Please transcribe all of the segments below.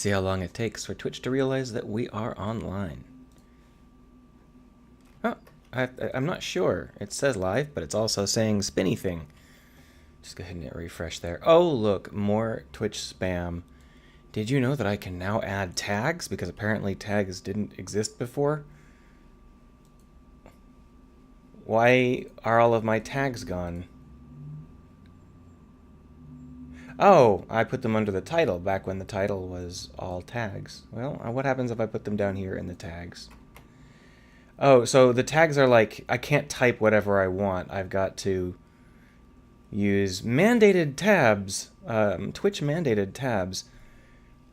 see how long it takes for Twitch to realize that we are online. Oh, I'm not sure. It says live, but it's also saying spinny thing. Just go ahead and hit refresh there. Oh, look, more Twitch spam. Did you know that I can now add tags? Because apparently tags didn't exist before. Why are all of my tags gone? Oh, I put them under the title back when the title was all tags. Well, what happens if I put them down here in the tags? Oh, so the tags are like, I can't type whatever I want. I've got to use mandated tabs, Twitch mandated tabs,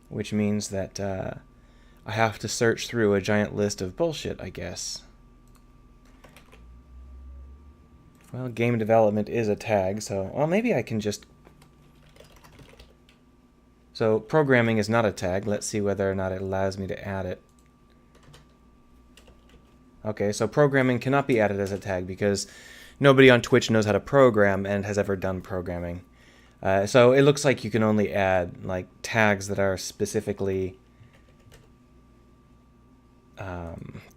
which means that I have to search through a giant list of bullshit, I guess. Well, game development is a tag, so, well, maybe I can just... So, programming is not a tag. Let's see whether or not it allows me to add it. Okay, so programming cannot be added as a tag because nobody on Twitch knows how to program and has ever done programming. So it looks like you can only add like tags that are specifically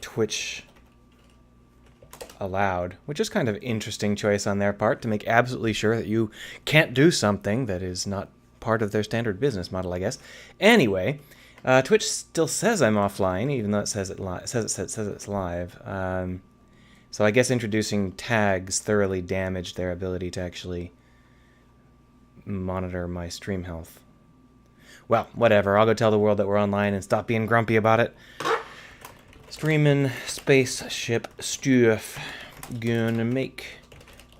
Twitch allowed, which is kind of interesting choice on their part to make absolutely sure that you can't do something that is not part of their standard business model, I guess. Anyway, Twitch still says I'm offline, even though it says it's live. So I guess introducing tags thoroughly damaged their ability to actually monitor my stream health. Well, whatever. I'll go tell the world that we're online and stop being grumpy about it. Streaming spaceship stuff. Gonna make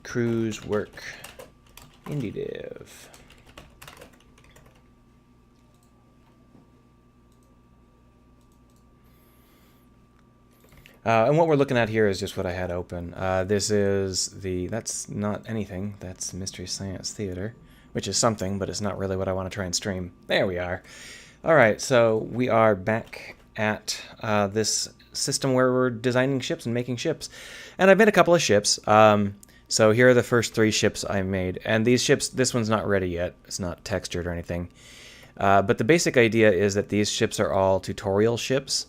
cruise work. Indie dev. And what we're looking at here is just what I had open. This is that's not anything. That's Mystery Science Theater, which is something, but it's not really what I want to try and stream. There we are. All right, so we are back at this system where we're designing ships and making ships. And I've made a couple of ships. So here are the first 3 ships I made. And these ships, this one's not ready yet. It's not textured or anything. But the basic idea is that these ships are all tutorial ships,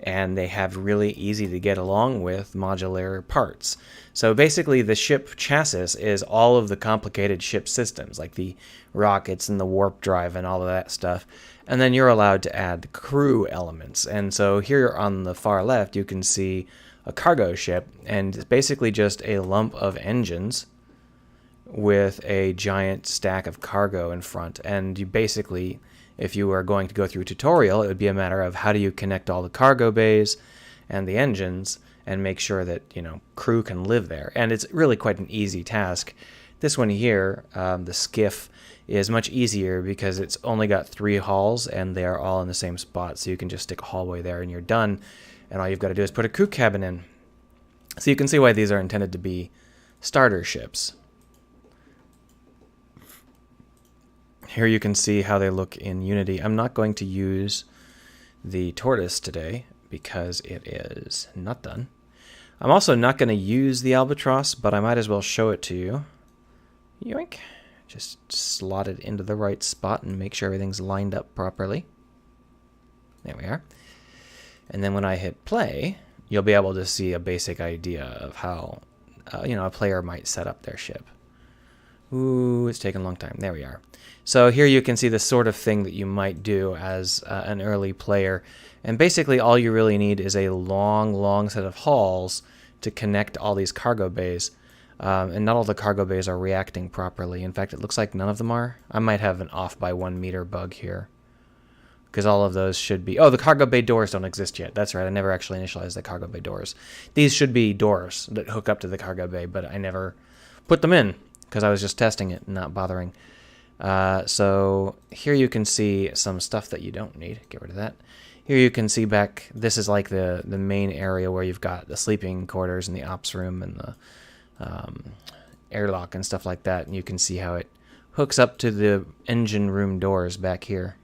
and they have really easy to get along with modular parts. So basically the ship chassis is all of the complicated ship systems, like the rockets and the warp drive and all of that stuff. And then you're allowed to add crew elements. And so here on the far left, you can see a cargo ship, and it's basically just a lump of engines with a giant stack of cargo in front. And you basically, if you are going to go through a tutorial, it would be a matter of how do you connect all the cargo bays and the engines and make sure that, you know, crew can live there. And it's really quite an easy task. This one here, the skiff, is much easier because it's only got 3 halls and they're all in the same spot. So you can just stick a hallway there and you're done. And all you've got to do is put a crew cabin in. So you can see why these are intended to be starter ships. Here you can see how they look in Unity. I'm not going to use the tortoise today because it is not done. I'm also not going to use the albatross, but I might as well show it to you. Yoink. Just slot it into the right spot and make sure everything's lined up properly. There we are. And then when I hit play, you'll be able to see a basic idea of how a player might set up their ship. Ooh, it's taken a long time. There we are. So here you can see the sort of thing that you might do as an early player. And basically all you really need is a long set of halls to connect all these cargo bays. And not all the cargo bays are reacting properly. In fact, it looks like none of them are. I might have an off by 1 meter bug here, because all of those should be... Oh, the cargo bay doors don't exist yet. That's right. I never actually initialized the cargo bay doors. These should be doors that hook up to the cargo bay, but I never put them in because I was just testing it and not bothering. So here you can see some stuff that you don't need. Get rid of that. Here you can see back, this is like the main area where you've got the sleeping quarters and the ops room and the airlock and stuff like that. And you can see how it hooks up to the engine room doors back here.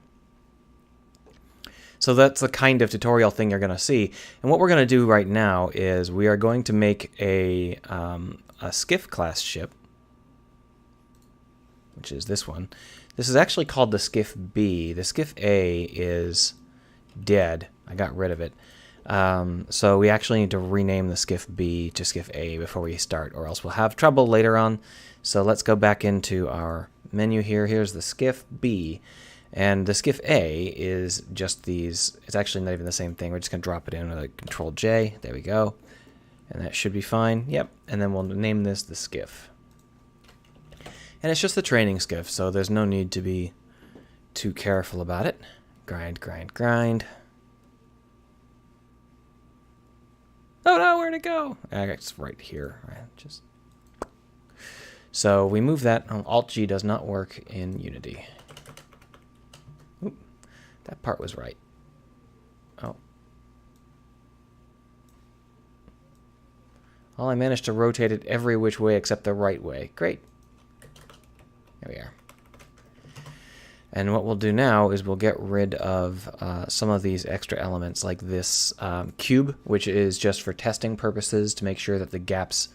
So that's the kind of tutorial thing you're going to see. And what we're going to do right now is we are going to make a skiff class ship, which is this one. This is actually called the skiff B. The skiff A is dead. I got rid of it. So we actually need to rename the skiff B to skiff A before we start, or else we'll have trouble later on. So let's go back into our menu here. Here's the skiff B. And the skiff A is just these. It's actually not even the same thing. We're just going to drop it in with a Control J. There we go. And that should be fine. Yep. And then we'll name this the skiff. And it's just the training skiff, so there's no need to be too careful about it. Grind, grind, grind. Oh no, where'd it go? It's right here. Right, so we move that. Alt-G does not work in Unity. Oop, that part was right. Oh. Well, I managed to rotate it every which way except the right way. Great. There we are. And what we'll do now is we'll get rid of some of these extra elements, like this cube, which is just for testing purposes to make sure that the gaps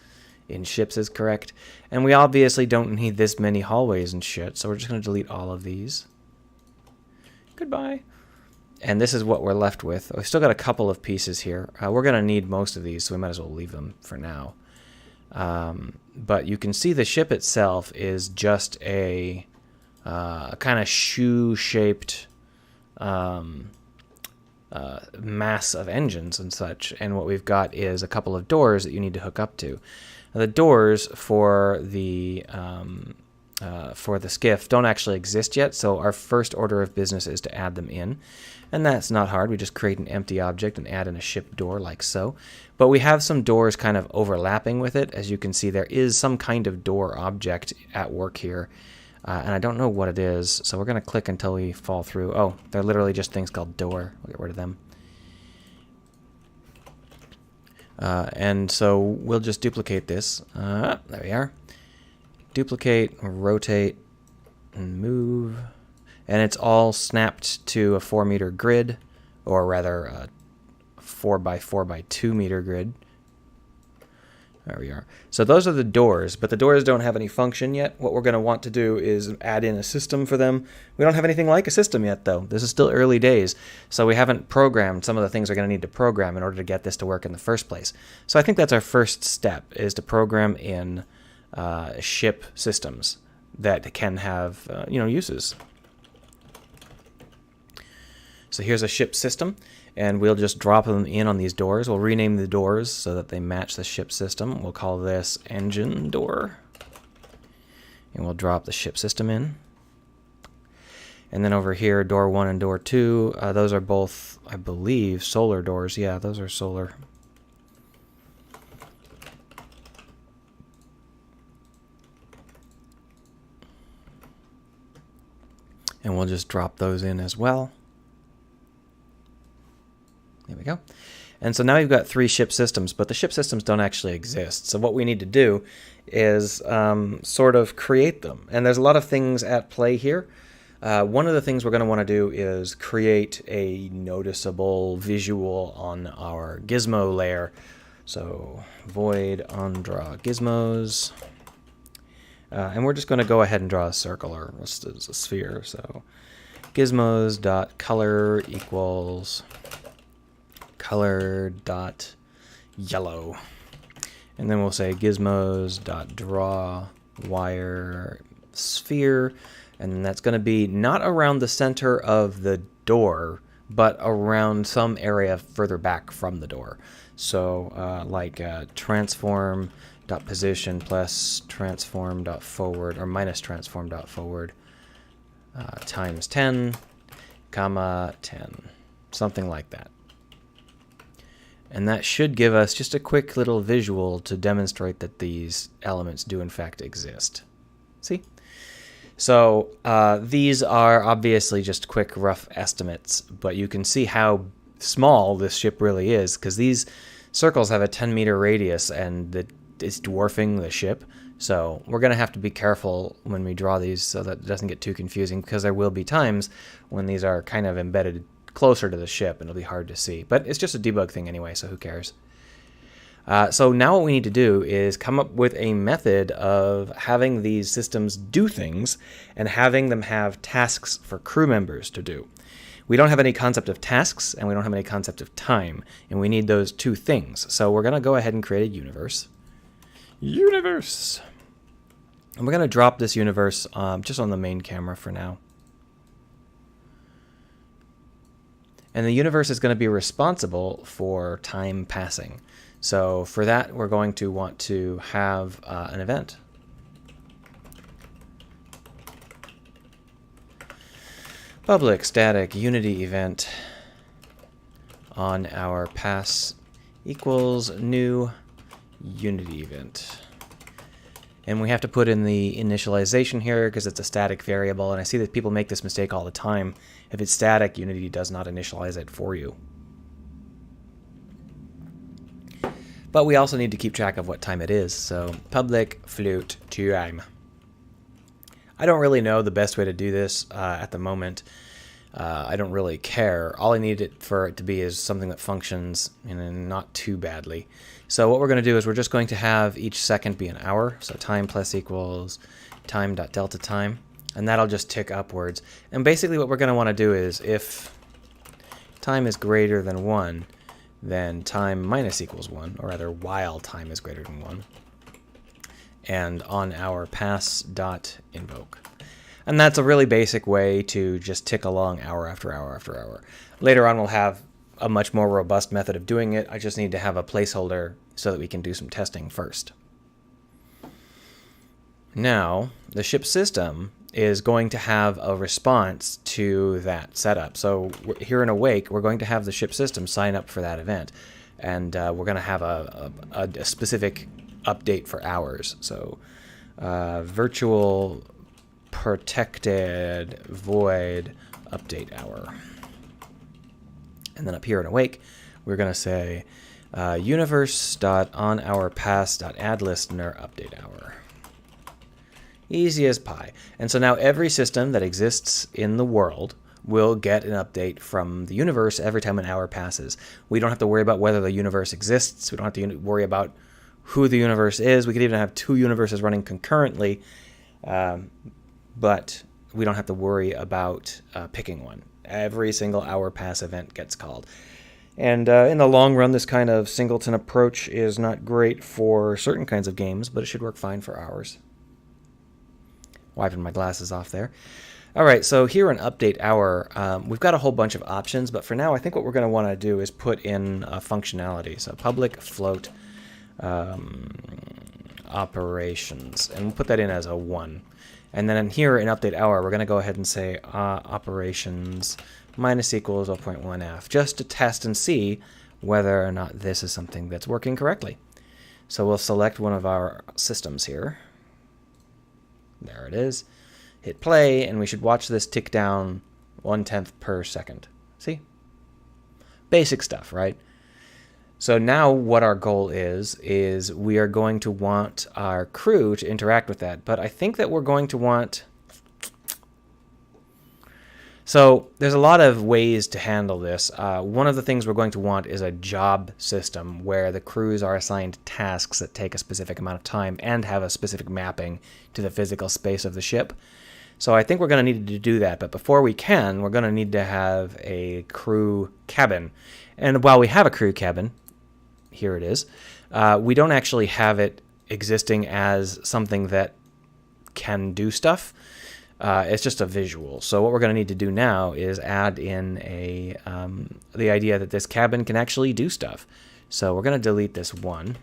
in ships is correct. And we obviously don't need this many hallways and shit, so we're just going to delete all of these. Goodbye. And this is what we're left with. We've still got a couple of pieces here. We're going to need most of these, so we might as well leave them for now. But you can see the ship itself is just a kind of shoe-shaped mass of engines and such. And what we've got is a couple of doors that you need to hook up to. Now, the doors for the skiff don't actually exist yet, so our first order of business is to add them in. And that's not hard. We just create an empty object and add in a ship door like so. But we have some doors kind of overlapping with it. As you can see, there is some kind of door object at work here. And I don't know what it is, so we're going to click until we fall through. Oh, they're literally just things called door. We'll get rid of them. And so we'll just duplicate this. There we are. Duplicate, rotate, and move. And it's all snapped to a 4-meter grid, or rather a 4x4x2 meter grid. There we are. So those are the doors, but the doors don't have any function yet. What we're going to want to do is add in a system for them. We don't have anything like a system yet, though. This is still early days, so we haven't programmed some of the things we're going to need to program in order to get this to work in the first place. So I think that's our first step, is to program in ship systems that can have uses. So here's a ship system, and we'll just drop them in on these doors. We'll rename the doors so that they match the ship system. We'll call this engine door, and we'll drop the ship system in. And then over here, door 1 and door 2, those are both, I believe, solar doors. Yeah, those are solar. And we'll just drop those in as well. There we go. And so now we've got 3 ship systems, but the ship systems don't actually exist. So what we need to do is sort of create them. And there's a lot of things at play here. One of the things we're going to want to do is create a noticeable visual on our gizmo layer. So void onDraw gizmos. And we're just going to go ahead and draw a circle, or a sphere. So gizmos.color equals color.yellow. And then we'll say gizmos.draw wire sphere. And that's going to be not around the center of the door, but around some area further back from the door. So like transform.position plus transform.forward, or minus transform.forward times 10, comma 10. Something like that. And that should give us just a quick little visual to demonstrate that these elements do in fact exist. See? So these are obviously just quick rough estimates, but you can see how small this ship really is, because these circles have a 10-meter radius and it's dwarfing the ship. So we're going to have to be careful when we draw these so that it doesn't get too confusing, because there will be times when these are kind of embedded closer to the ship and it'll be hard to see. But it's just a debug thing anyway, so who cares? So now what we need to do is come up with a method of having these systems do things and having them have tasks for crew members to do. We don't have any concept of tasks, and we don't have any concept of time, and we need those two things. So we're going to go ahead and create a universe. Universe! And we're going to drop this universe just on the main camera for now. And the universe is going to be responsible for time passing. So for that, we're going to want to have an event. Public static unity event on our pass equals new unity event. And we have to put in the initialization here because it's a static variable, and I see that people make this mistake all the time. If it's static, Unity does not initialize it for you. But we also need to keep track of what time it is, so public float time. I don't really know the best way to do this at the moment. I don't really care. All I need it for it to be is something that functions not too badly. So what we're going to do is we're just going to have each second be an hour. So time plus equals time.delta time. And that'll just tick upwards. And basically what we're going to want to do is if time is greater than 1, then time minus equals 1, or rather while time is greater than 1. And on our pass.invoke. And that's a really basic way to just tick along hour after hour after hour. Later on we'll have a much more robust method of doing it. I just need to have a placeholder so that we can do some testing first. Now, the ship system is going to have a response to that setup. So here in Awake, we're going to have the ship system sign up for that event. And we're going to have a specific update for hours. So virtual protected void update hour. And then up here in Awake, we're going to say universe.onourpass.addListener update hour. Easy as pie. And so now every system that exists in the world will get an update from the universe every time an hour passes. We don't have to worry about whether the universe exists. We don't have to worry about who the universe is. We could even have two universes running concurrently, but we don't have to worry about picking one. Every single hour pass event gets called. And in the long run, this kind of singleton approach is not great for certain kinds of games, but it should work fine for ours. Wiping my glasses off there. All right, so here in Update Hour, we've got a whole bunch of options, but for now, I think what we're going to want to do is put in functionality. So public float operations, and we'll put that in as a 1. And then here in Update Hour, we're going to go ahead and say operations minus equals 0.1f, just to test and see whether or not this is something that's working correctly. So we'll select one of our systems here. There it is. Hit play, and we should watch this tick down 1/10 per second. See? Basic stuff, right? So now what our goal is we are going to want our crew to interact with that. But I think that we're going to want... So there's a lot of ways to handle this. One of the things we're going to want is a job system where the crews are assigned tasks that take a specific amount of time and have a specific mapping to the physical space of the ship. So I think we're going to need to do that. But before we can, we're going to need to have a crew cabin. And while we have a crew cabin, here it is, we don't actually have it existing as something that can do stuff. It's just a visual. So what we're going to need to do now is add in the idea that this cabin can actually do stuff. So we're going to delete this 1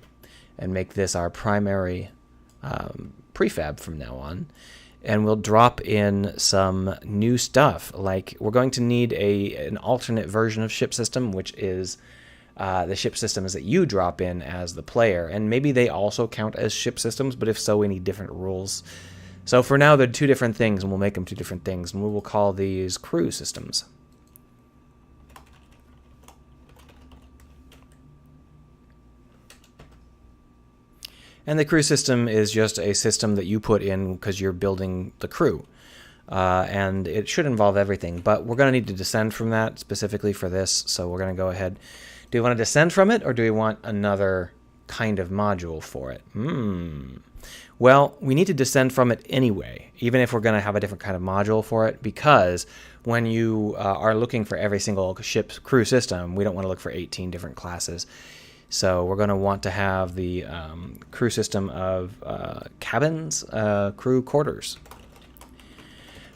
and make this our primary prefab from now on. And we'll drop in some new stuff. Like we're going to need an alternate version of ship system, which is the ship systems that you drop in as the player. And maybe they also count as ship systems, but if so, we need different rules. So for now, they're two different things, and we'll make them two different things, and we will call these crew systems. And the crew system is just a system that you put in because you're building the crew. And it should involve everything, but we're going to need to descend from that specifically for this, so we're going to go ahead. Do we want to descend from it, or do we want another kind of module for it. Well, we need to descend from it anyway, even if we're going to have a different kind of module for it, because when you are looking for every single ship's crew system, we don't want to look for 18 different classes. So we're going to want to have the crew system of cabins, crew quarters.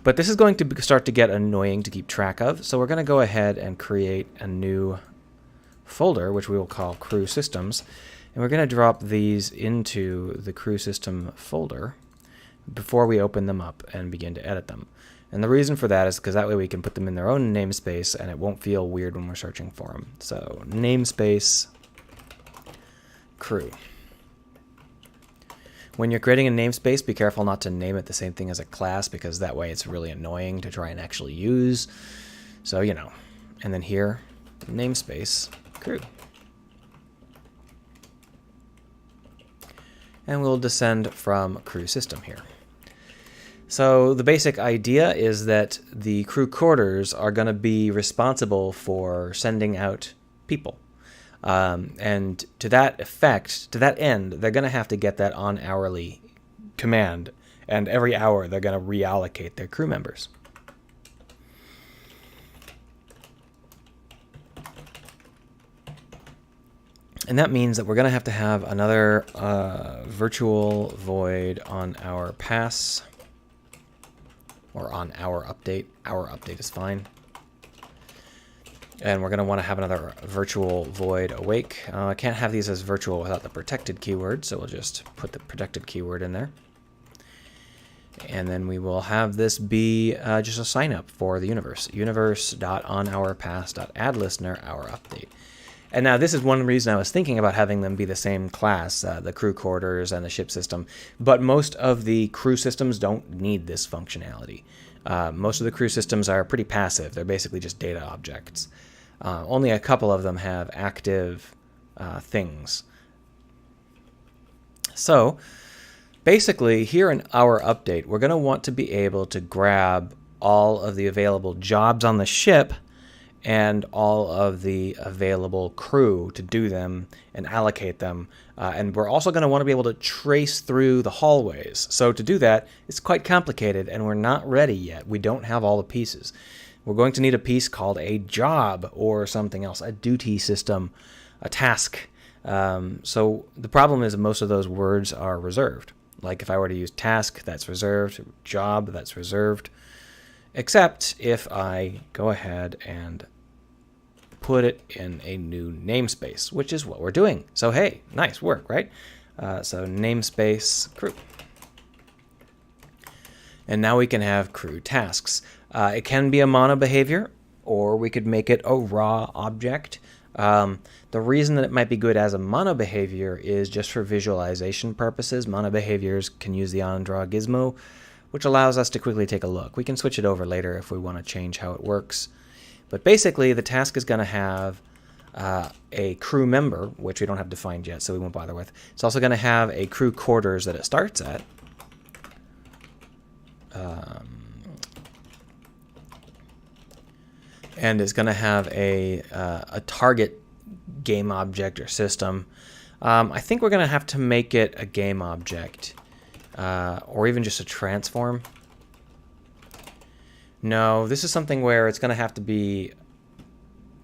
But this is going to start to get annoying to keep track of, so we're going to go ahead and create a new folder, which we will call crew systems. And we're going to drop these into the crew system folder before we open them up and begin to edit them. And the reason for that is because that way we can put them in their own namespace and it won't feel weird when we're searching for them. So namespace crew. When you're creating a namespace, be careful not to name it the same thing as a class, because that way it's really annoying to try and actually use. So, you know, and then here, namespace crew. And we'll descend from crew system here. So the basic idea is that the crew quarters are going to be responsible for sending out people. And to that effect, to that end, they're going to have to get that on hourly command. And every hour, they're going to reallocate their crew members. And that means that we're going to have another virtual void on our pass, or on our update. Our update is fine. And we're going to want to have another virtual void awake. I can't have these as virtual without the protected keyword, so we'll just put the protected keyword in there. And then we will have this be just a sign up for the universe. Universe.onourpass.addListener our update. And now this is one reason I was thinking about having them be the same class, the crew quarters and the ship system. But most of the crew systems don't need this functionality. Most of the crew systems are pretty passive. They're basically just data objects. Only a couple of them have active things. So basically here in our update, we're going to want to be able to grab all of the available jobs on the ship and all of the available crew to do them and allocate them. And we're also going to want to be able to trace through the hallways. So to do that, it's quite complicated, and we're not ready yet. We don't have all the pieces. We're going to need a piece called a job or something else, a duty system, a task. So the problem is that most of those words are reserved. Like if I were to use task, that's reserved. Job, that's reserved. Except if I go ahead and put it in a new namespace, which is what we're doing. So hey, nice work, right? So namespace crew. And now we can have crew tasks. It can be a mono behavior, or we could make it a raw object. The reason that it might be good as a mono behavior is just for visualization purposes. Mono behaviors can use the onDraw gizmo, which allows us to quickly take a look. We can switch it over later if we want to change how it works. But basically, the task is going to have a crew member, which we don't have defined yet, so we won't bother with. It's also going to have a crew quarters that it starts at. And it's going to have a target game object or system. I think we're going to have to make it a game object, or even just a transform. No, this is something where it's going to have to be,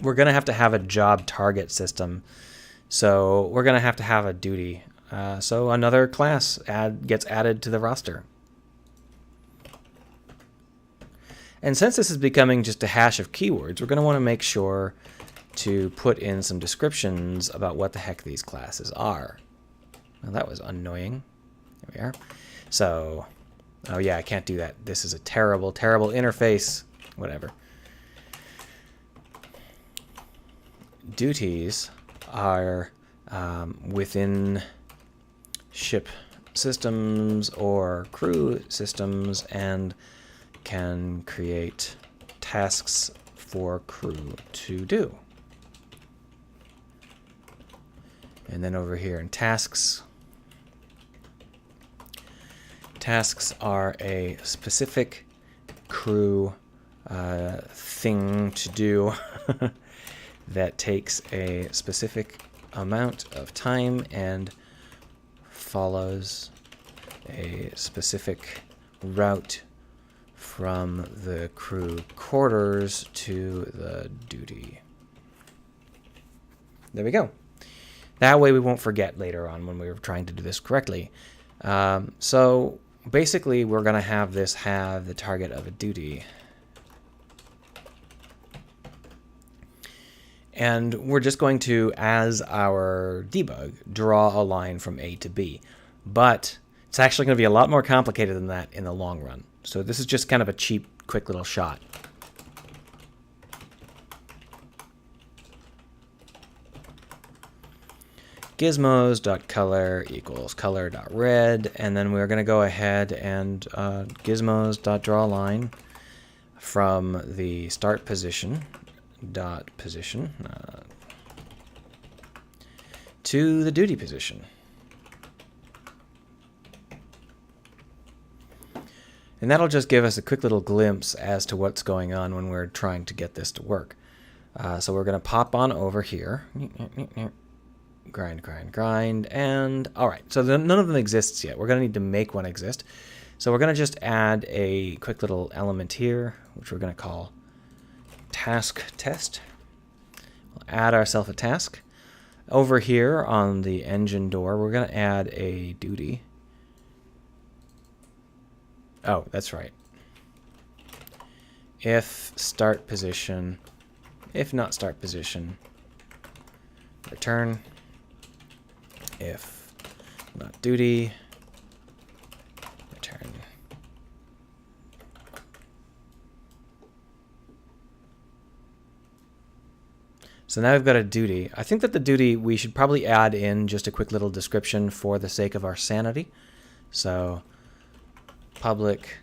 we're going to have a job target system. So we're going to have a duty. So another class gets added to the roster. And since this is becoming just a hash of keywords, we're going to want to make sure to put in some descriptions about what the heck these classes are. Well, that was annoying. There we are. So, oh yeah, I can't do that. This is a terrible, terrible interface. Whatever. Duties are within ship systems or crew systems and can create tasks for crew to do. And then over here in tasks, tasks are a specific crew thing to do that takes a specific amount of time and follows a specific route from the crew quarters to the duty. There we go. That way we won't forget later on when we're trying to do this correctly. So basically we're going to have this have the target of a duty. And we're just going to, as our debug, draw a line from A to B. But it's actually going to be a lot more complicated than that in the long run. So this is just kind of a cheap, quick little shot. Gizmos.color equals color.red, and then we're going to go ahead and gizmos.draw a line from the start position to the duty position. And that'll just give us a quick little glimpse as to what's going on when we're trying to get this to work. So we're going to pop on over here. Grind, grind, grind, and all right. So none of them exists yet. We're going to need to make one exist. So we're going to just add a quick little element here, which we're going to call task test. We'll add ourselves a task. Over here on the engine door, we're going to add a duty. Oh, that's right. If start position, if not start position, return. If not duty, return. So now we've got a duty. I think that the duty, we should probably add in just a quick little description for the sake of our sanity. So public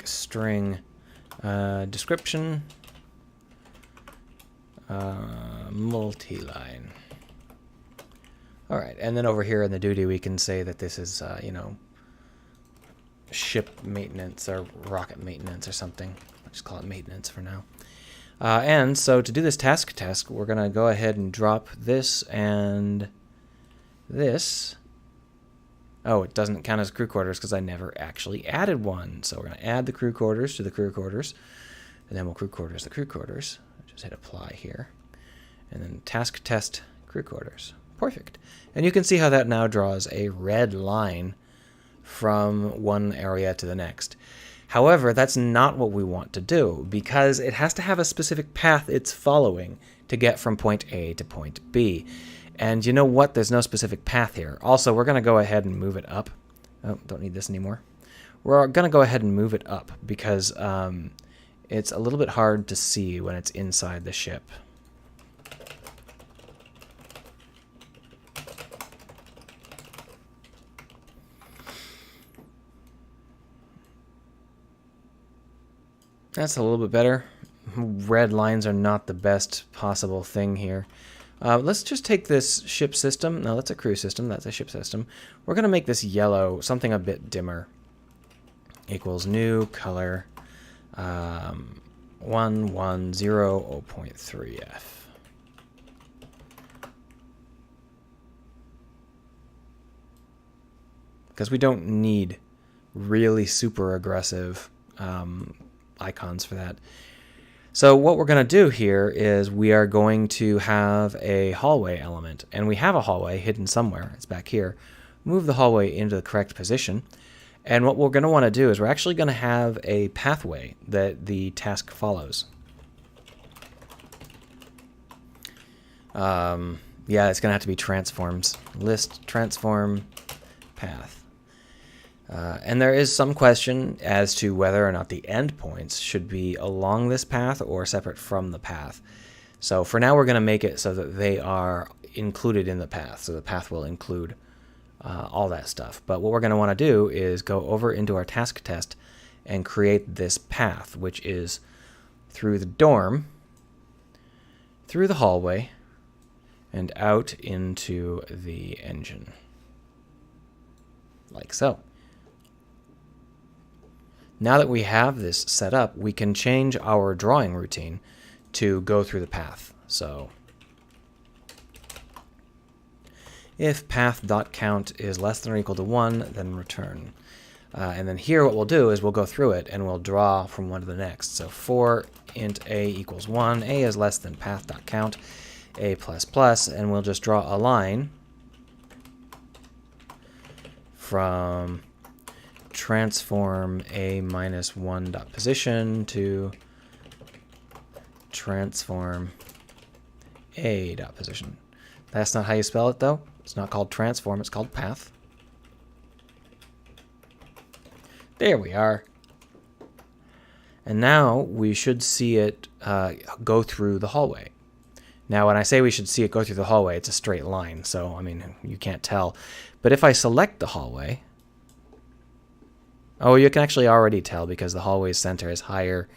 string description multi-line. All right, and then over here in the duty, we can say that this is, you know, ship maintenance or rocket maintenance or something. I'll just call it maintenance for now. And so to do this task test, we're going to go ahead and drop this and this. Oh, it doesn't count as crew quarters because I never actually added one. So we're going to add the crew quarters to the crew quarters, and then we'll crew quarters the crew quarters. Just hit apply here, and then task test crew quarters. Perfect. And you can see how that now draws a red line from one area to the next. However, that's not what we want to do because it has to have a specific path it's following to get from point A to point B. And you know what? There's no specific path here. Also, we're going to go ahead and move it up. Oh, don't need this anymore. We're going to go ahead and move it up because it's a little bit hard to see when it's inside the ship. That's a little bit better. Red lines are not the best possible thing here. Let's just take this ship system. No, that's a crew system. That's a ship system. We're going to make this yellow, something a bit dimmer. Equals new color 110.3F. Because we don't need really super aggressive icons for that. So what we're going to do here is we are going to have a hallway element, and we have a hallway hidden somewhere. It's back here. Move the hallway into the correct position, and what we're going to want to do is we're actually going to have a pathway that the task follows. Yeah, it's going to have to be transforms. List transform path. And there is some question as to whether or not the endpoints should be along this path or separate from the path. So for now, we're going to make it so that they are included in the path. So the path will include all that stuff. But what we're going to want to do is go over into our task test and create this path, which is through the dorm, through the hallway, and out into the engine. Like so. Now that we have this set up, we can change our drawing routine to go through the path. So If path.count is less than or equal to 1, then return. And then here what we'll do is we'll go through it and we'll draw from one to the next. So for int a equals 1, a is less than path.count, a plus plus, and we'll just draw a line from transform a minus 1 dot position to transform a dot position. That's not how you spell it, though. It's not called transform, it's called path. There we are. And now we should see it go through the hallway. Now, when I say we should see it go through the hallway, it's a straight line, so, I mean, you can't tell. But if I select the hallway, oh, you can actually already tell because the hallway's center is higher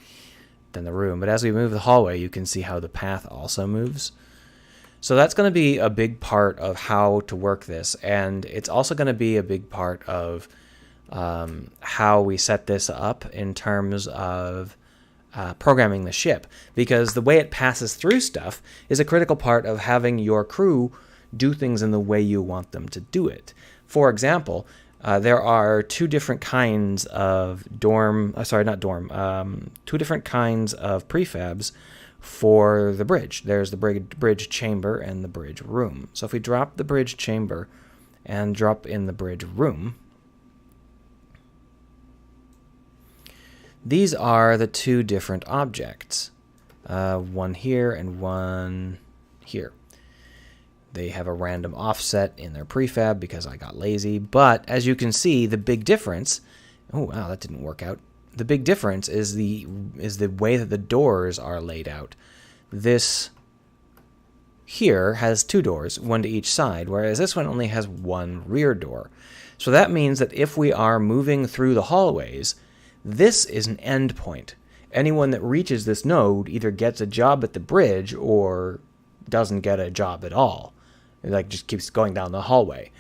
than the room. But as we move the hallway, you can see how the path also moves. So that's going to be a big part of how to work this, and it's also going to be a big part of how we set this up in terms of programming the ship, because the way it passes through stuff is a critical part of having your crew do things in the way you want them to do it. For example, there are two different kinds of two different kinds of prefabs for the bridge. There's the bridge chamber and the bridge room. So if we drop the bridge chamber and drop in the bridge room, these are the two different objects, one here and one here. They have a random offset in their prefab because I got lazy, but as you can see, the big difference, oh wow, that didn't work out. The big difference is the way that the doors are laid out. This here has two doors, one to each side, whereas this one only has one rear door. So that means that if we are moving through the hallways, this is an end point. Anyone that reaches this node either gets a job at the bridge or doesn't get a job at all. It like just keeps going down the hallway.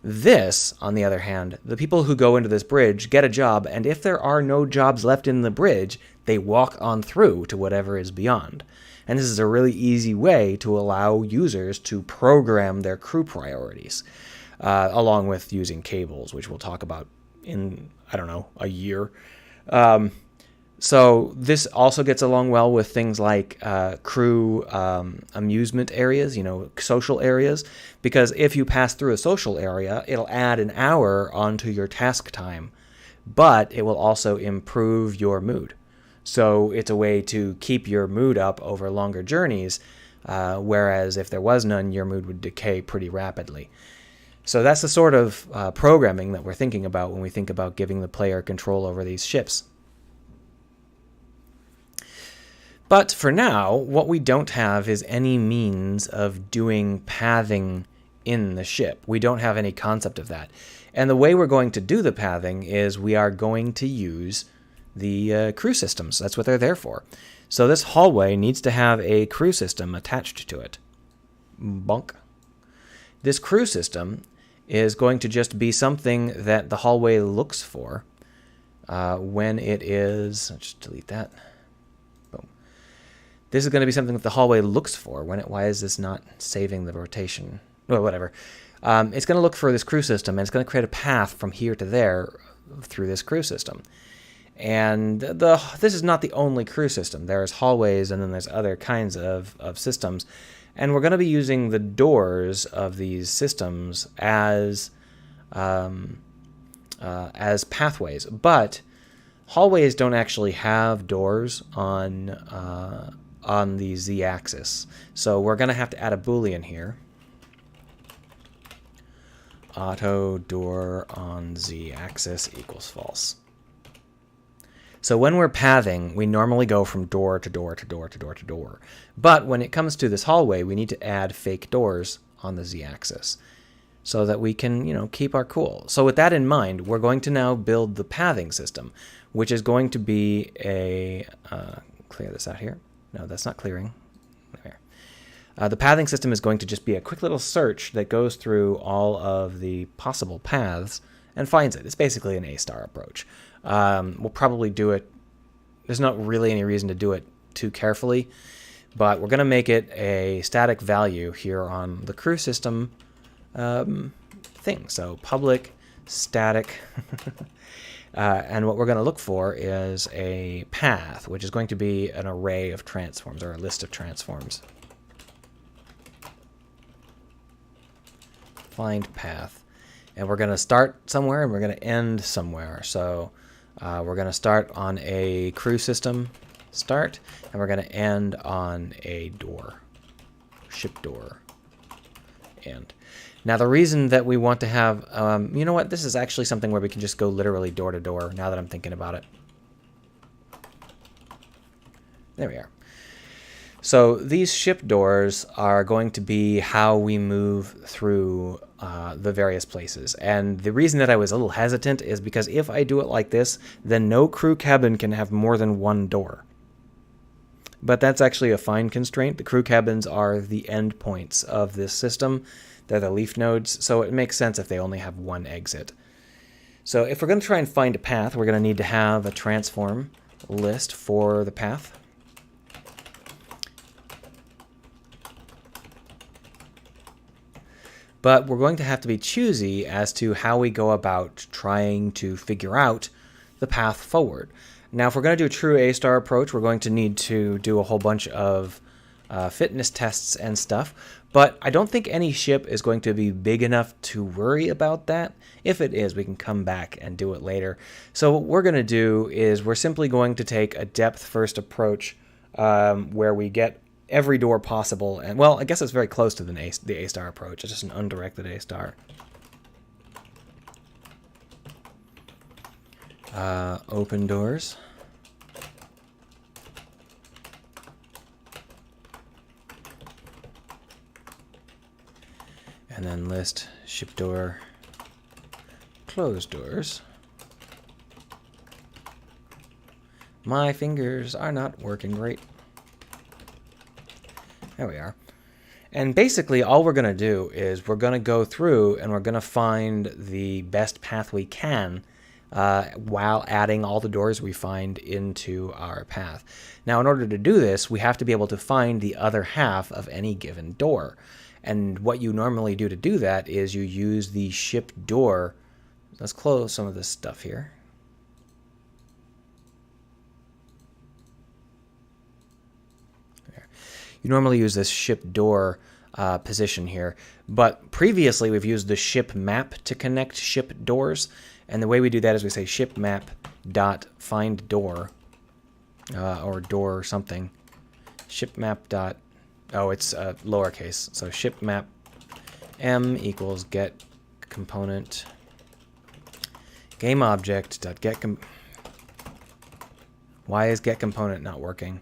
This, on the other hand, the people who go into this bridge get a job, and if there are no jobs left in the bridge, they walk on through to whatever is beyond. And this is a really easy way to allow users to program their crew priorities, along with using cables, which we'll talk about in, I don't know, a year. So this also gets along well with things like crew amusement areas, social areas, because if you pass through a social area, it'll add an hour onto your task time, but it will also improve your mood. So it's a way to keep your mood up over longer journeys, whereas if there was none, your mood would decay pretty rapidly. So that's the sort of programming that we're thinking about when we think about giving the player control over these ships. But for now, what we don't have is any means of doing pathing in the ship. We don't have any concept of that. And the way we're going to do the pathing is we are going to use the crew systems. That's what they're there for. So this hallway needs to have a crew system attached to it. Bonk. This crew system is going to just be something that the hallway looks for when it is... I'll just delete that. Boom. This is going to be something that the hallway looks for when it... Why is this not saving the rotation? Well, whatever. It's going to look for this crew system, and it's going to create a path from here to there through this crew system. And this is not the only crew system. There's hallways, and then there's other kinds of systems. And we're going to be using the doors of these systems as pathways. But hallways don't actually have doors on the z-axis. So we're going to have to add a Boolean here. Auto door on z-axis equals false. So when we're pathing, we normally go from door to door to door to door to door. But when it comes to this hallway, we need to add fake doors on the z-axis so that we can, keep our cool. So with that in mind, we're going to now build the pathing system, which is going to be a... clear this out here. No, that's not clearing. There. The pathing system is going to just be a quick little search that goes through all of the possible paths and finds it. It's basically an A-star approach. We'll probably do it. There's not really any reason to do it too carefully, but we're going to make it a static value here on the crew system thing. So public static, and what we're going to look for is a path, which is going to be an array of transforms, or a list of transforms. Find path. And we're going to start somewhere and we're going to end somewhere. So we're going to start on a crew system start, and we're going to end on a door, ship door, end. Now the reason that we want to have, you know what, this is actually something where we can just go literally door to door, now that I'm thinking about it. There we are. So these ship doors are going to be how we move through the various places. And the reason that I was a little hesitant is because if I do it like this, then no crew cabin can have more than one door. But that's actually a fine constraint. The crew cabins are the endpoints of this system. They're the leaf nodes, so it makes sense if they only have one exit. So if we're going to try and find a path, we're going to need to have a transform list for the path. But we're going to have to be choosy as to how we go about trying to figure out the path forward. Now, if we're going to do a true A-star approach, we're going to need to do a whole bunch of fitness tests and stuff, but I don't think any ship is going to be big enough to worry about that. If it is, we can come back and do it later. So what we're going to do is we're simply going to take a depth-first approach where we get every door possible, and well, I guess it's very close to the A-star approach. It's just an undirected A-star. Open doors. And then list ship door, closed doors. My fingers are not working great. There we are. And basically all we're going to do is we're going to go through and we're going to find the best path we can while adding all the doors we find into our path. Now, in order to do this, we have to be able to find the other half of any given door. And what you normally do to do that is you use the ship door. Let's close some of this stuff here. There. You normally use this ship door position here, but previously we've used the ship map to connect ship doors. And the way we do that is we say ship map dot find door, or door or something. Ship map dot, oh, it's lowercase. So ship map m equals get component game object dot get why is get component not working?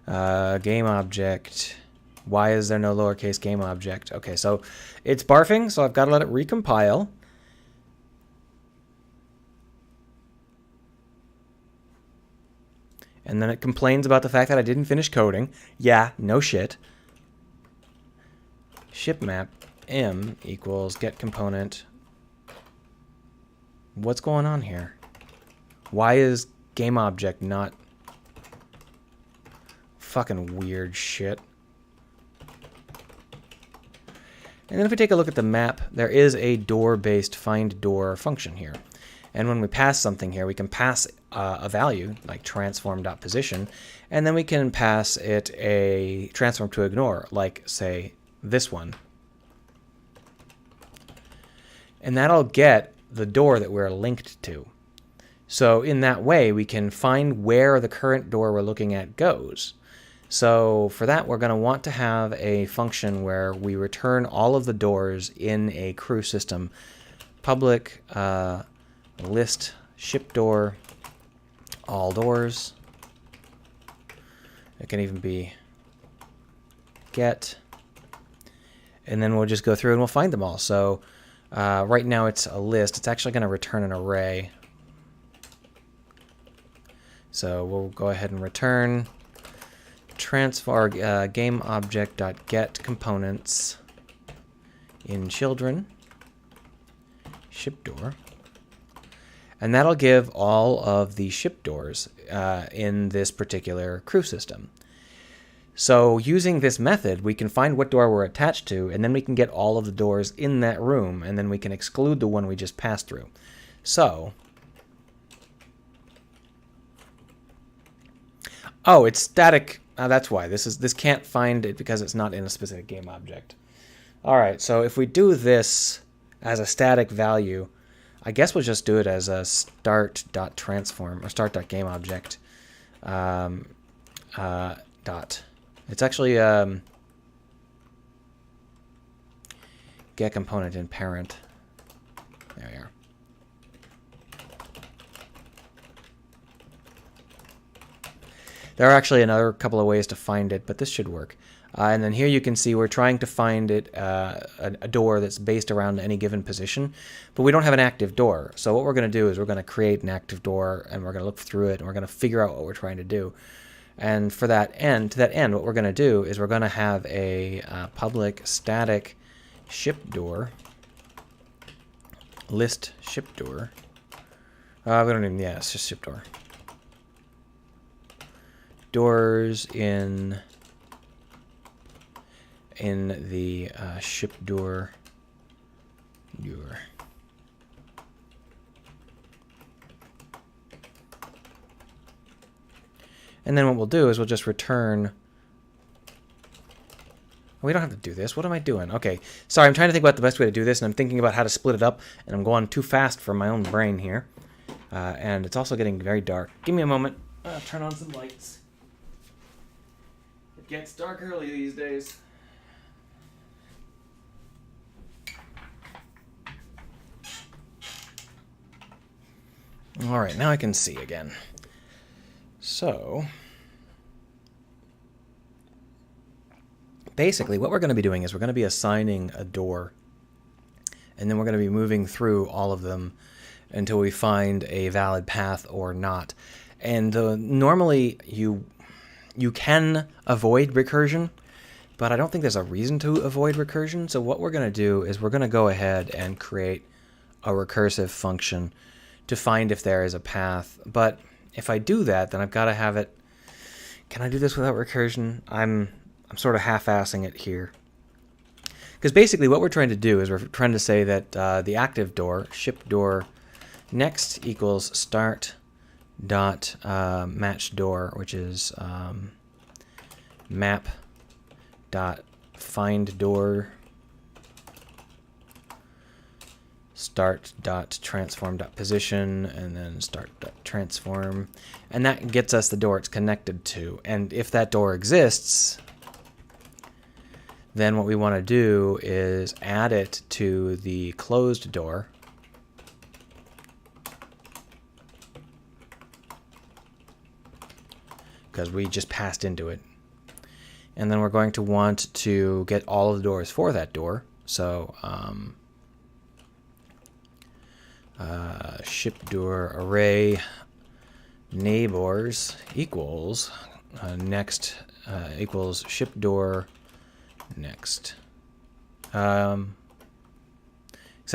Game object. Why is there no lowercase game object? Okay, so it's barfing, so I've got to let it recompile. And then it complains about the fact that I didn't finish coding. Yeah, no shit. Ship map m equals get component. What's going on here? Why is game object not... Fucking weird shit. And then if we take a look at the map, there is a door-based find door function here. And when we pass something here, we can pass a value, like transform.position, and then we can pass it a transform to ignore, like, say, this one. And that'll get the door that we're linked to. So in that way, we can find where the current door we're looking at goes. So for that, we're going to want to have a function where we return all of the doors in a crew system. Public list ship door all doors. It can even be get. And then we'll just go through and we'll find them all. So right now it's a list. It's actually going to return an array. So we'll go ahead and return transform game object dot get components in children ship door, and that'll give all of the ship doors in this particular crew system. So using this method, we can find what door we're attached to, and then we can get all of the doors in that room, and then we can exclude the one we just passed through. So, oh, it's static. That's why this can't find it because it's not in a specific game object. All right, so if we do this as a static value, I guess we'll just do it as a start.transform or start.gameObject. Dot. It's actually get component in parent. There we are. There are actually another couple of ways to find it, but this should work. And then here you can see we're trying to find it a door that's based around any given position, but we don't have an active door. So what we're going to do is we're going to create an active door, and we're going to look through it, and we're going to figure out what we're trying to do. And for that end, what we're going to do is we're going to have a public static ship door, list ship door. We don't even, yeah, it's just ship door. Doors in the ship door. And then what we'll do is we'll just return. We don't have to do this. What am I doing? Okay, sorry, I'm trying to think about the best way to do this, and I'm thinking about how to split it up, and I'm going too fast for my own brain here. And it's also getting very dark. Give me a moment. Turn on some lights. It gets dark early these days. All right, now I can see again. So, basically what we're going to be doing is we're going to be assigning a door, and then we're going to be moving through all of them until we find a valid path or not. And normally you can avoid recursion, but I don't think there's a reason to avoid recursion. So what we're going to do is we're going to go ahead and create a recursive function to find if there is a path. But if I do that, then I've got to have it. Can I do this without recursion? I'm sort of half-assing it here. Because basically what we're trying to do is we're trying to say that the active door, ship door, next equals start dot match door, which is map dot find door start dot transform dot position, and then start dot transform, and that gets us the door it's connected to. And if that door exists, then what we want to do is add it to the closed door, because we just passed into it. And then we're going to want to get all of the doors for that door. So ship door array neighbors equals next equals ship door next. Except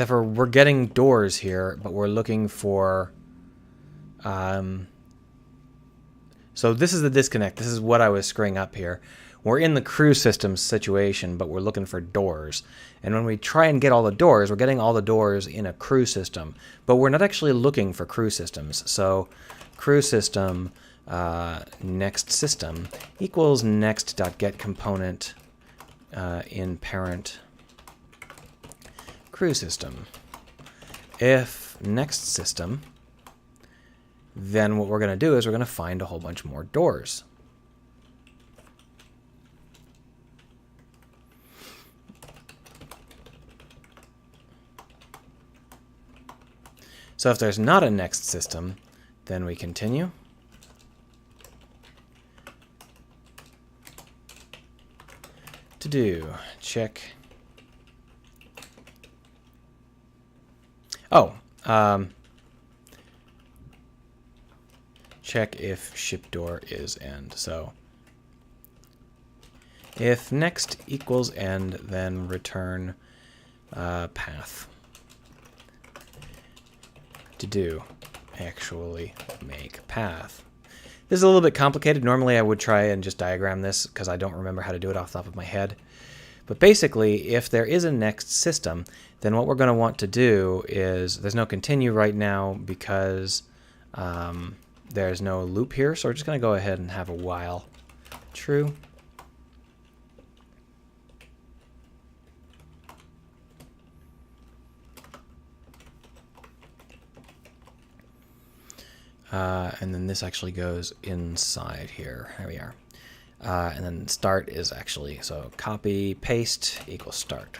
for we're getting doors here, but we're looking for so this is the disconnect. This is what I was screwing up here. We're in the crew system situation, but we're looking for doors. And when we try and get all the doors, we're getting all the doors in a crew system, but we're not actually looking for crew systems. So crew system next system equals next.getComponent in parent crew system. If next system, then what we're going to do is we're going to find a whole bunch more doors. So if there's not a next system, then we continue. To do, check. Oh, check if ship door is end. So if next equals end, then return path. To do, actually make path. This is a little bit complicated. Normally I would try and just diagram this because I don't remember how to do it off the top of my head. But basically, if there is a next system, then what we're going to want to do is, there's no continue right now because there's no loop here. So we're just going to go ahead and have a while true. And then this actually goes inside here. There we are. And then start is actually, so copy, paste equals start.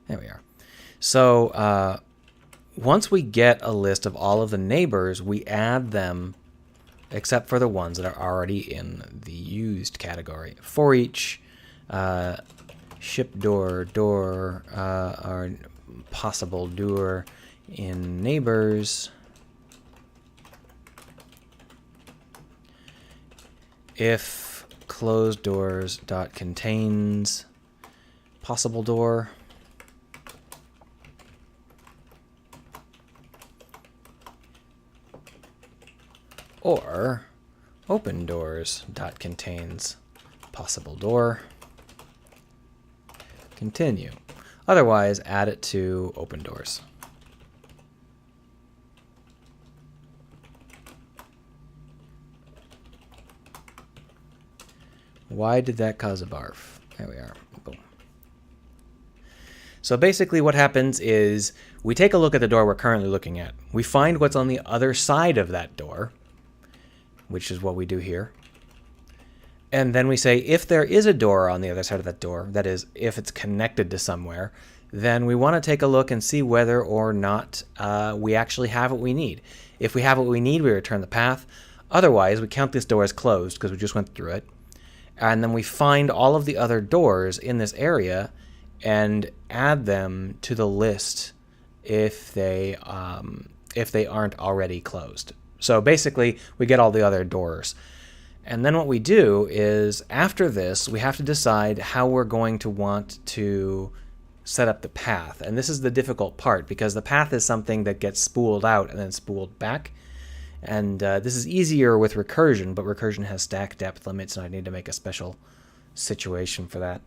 There we are. So once we get a list of all of the neighbors, we add them except for the ones that are already in the used category. For each ship door, or possible door in neighbors, if closed doors dot contains possible door, or open doors dot contains possible door, continue. Otherwise, add it to open doors. Why did that cause a barf? There we are. Boom. So basically what happens is we take a look at the door we're currently looking at. We find what's on the other side of that door, which is what we do here. And then we say if there is a door on the other side of that door, that is, if it's connected to somewhere, then we want to take a look and see whether or not we actually have what we need. If we have what we need, we return the path. Otherwise, we count this door as closed because we just went through it. And then we find all of the other doors in this area and add them to the list if they aren't already closed. So basically, we get all the other doors. And then what we do is, after this, we have to decide how we're going to want to set up the path. And this is the difficult part, because the path is something that gets spooled out and then spooled back. And this is easier with recursion, but recursion has stack depth limits, and I need to make a special situation for that.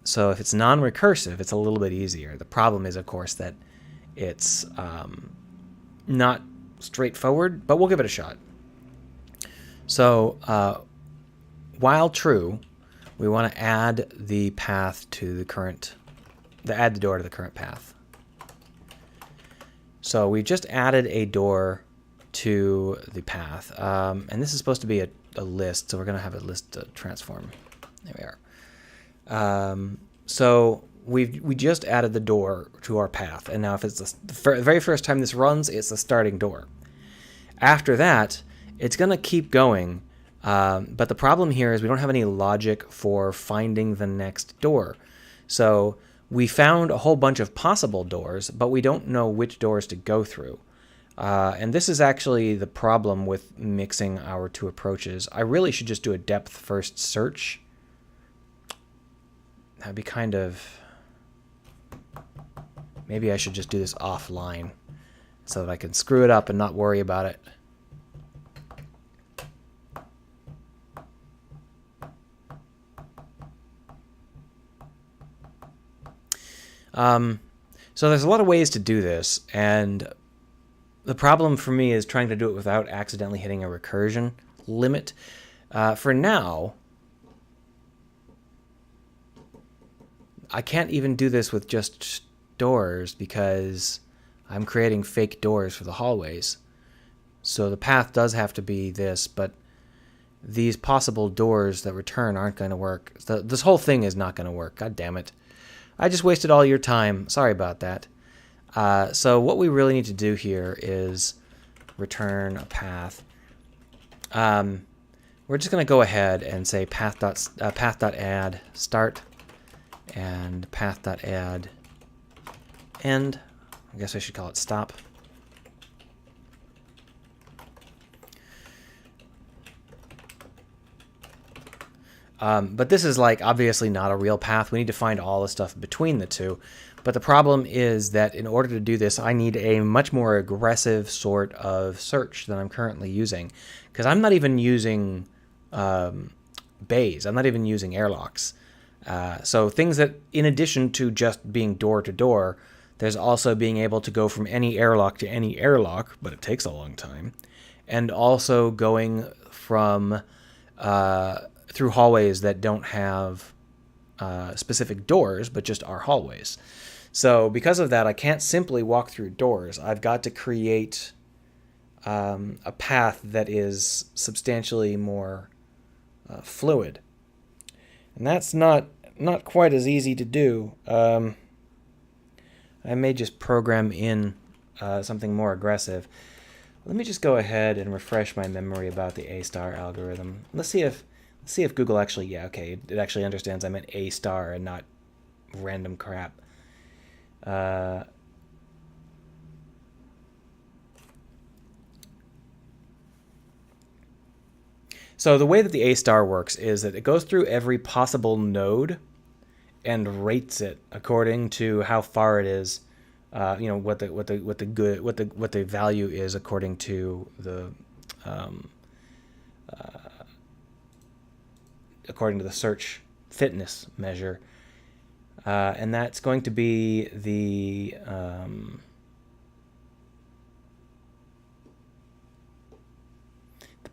So if it's non-recursive, it's a little bit easier. The problem is, of course, that it's not straightforward, but we'll give it a shot. So while true, we want to add the path to the current, add the door to the current path. So we just added a door to the path, and this is supposed to be a list, so we're going to have a list transform. There we are. So we just added the door to our path, and now if it's the very first time this runs, it's the starting door. After that, it's going to keep going, but the problem here is we don't have any logic for finding the next door. So we found a whole bunch of possible doors, but we don't know which doors to go through. And this is actually the problem with mixing our two approaches. I really should just do a depth-first search. That'd be kind of... Maybe I should just do this offline so that I can screw it up and not worry about it. So there's a lot of ways to do this, and the problem for me is trying to do it without accidentally hitting a recursion limit. For now, I can't even do this with just doors because I'm creating fake doors for the hallways. So the path does have to be this, but these possible doors that return aren't going to work. This whole thing is not going to work. God damn it. I just wasted all your time. Sorry about that. So what we really need to do here is return a path. We're just going to go ahead and say path.add start and path.add end. I guess I should call it stop. But this is like obviously not a real path. We need to find all the stuff between the two. But the problem is that in order to do this, I need a much more aggressive sort of search than I'm currently using, because I'm not even using bays. I'm not even using airlocks. So things that, in addition to just being door to door, there's also being able to go from any airlock to any airlock, but it takes a long time, and also going from through hallways that don't have specific doors, but just are hallways. So because of that, I can't simply walk through doors. I've got to create a path that is substantially more fluid. And that's not quite as easy to do. I may just program in something more aggressive. Let me just go ahead and refresh my memory about the A-star algorithm. Let's see if Google actually, yeah, okay, it actually understands I meant A-star and not random crap. So the way that the A-star works is that it goes through every possible node and rates it according to how far it is, what the value is according to the search fitness measure, and that's going to be the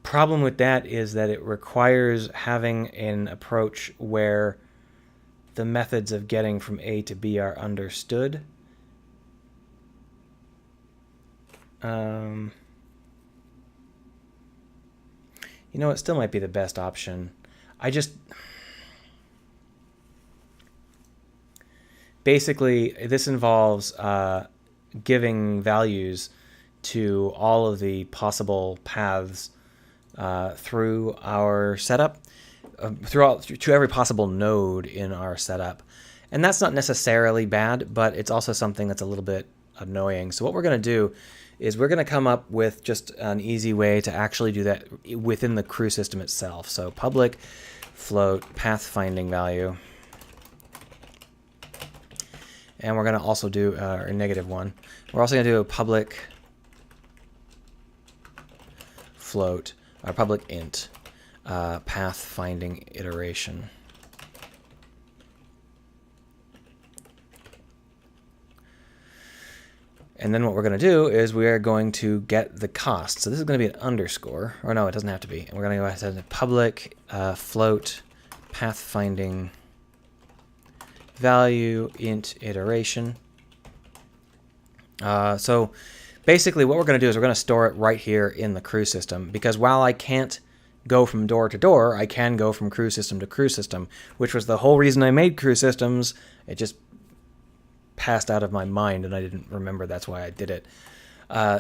problem with that is that it requires having an approach where the methods of getting from A to B are understood. It still might be the best option. Basically, this involves giving values to all of the possible paths through our setup, to every possible node in our setup. And that's not necessarily bad, but it's also something that's a little bit annoying. So what we're going to do is we're going to come up with just an easy way to actually do that within the crew system itself. So public float pathfinding value. And we're going to also do a -1. We're also going to do a public float, or public int, pathfinding iteration. And then what we're going to do is we are going to get the cost. So this is going to be an underscore, or no, it doesn't have to be. And we're going to go ahead and public float pathfinding value int iteration. So basically what we're going to do is we're going to store it right here in the crew system, because while I can't go from door to door, I can go from crew system to crew system, which was the whole reason I made crew systems. It just passed out of my mind and I didn't remember that's why I did it.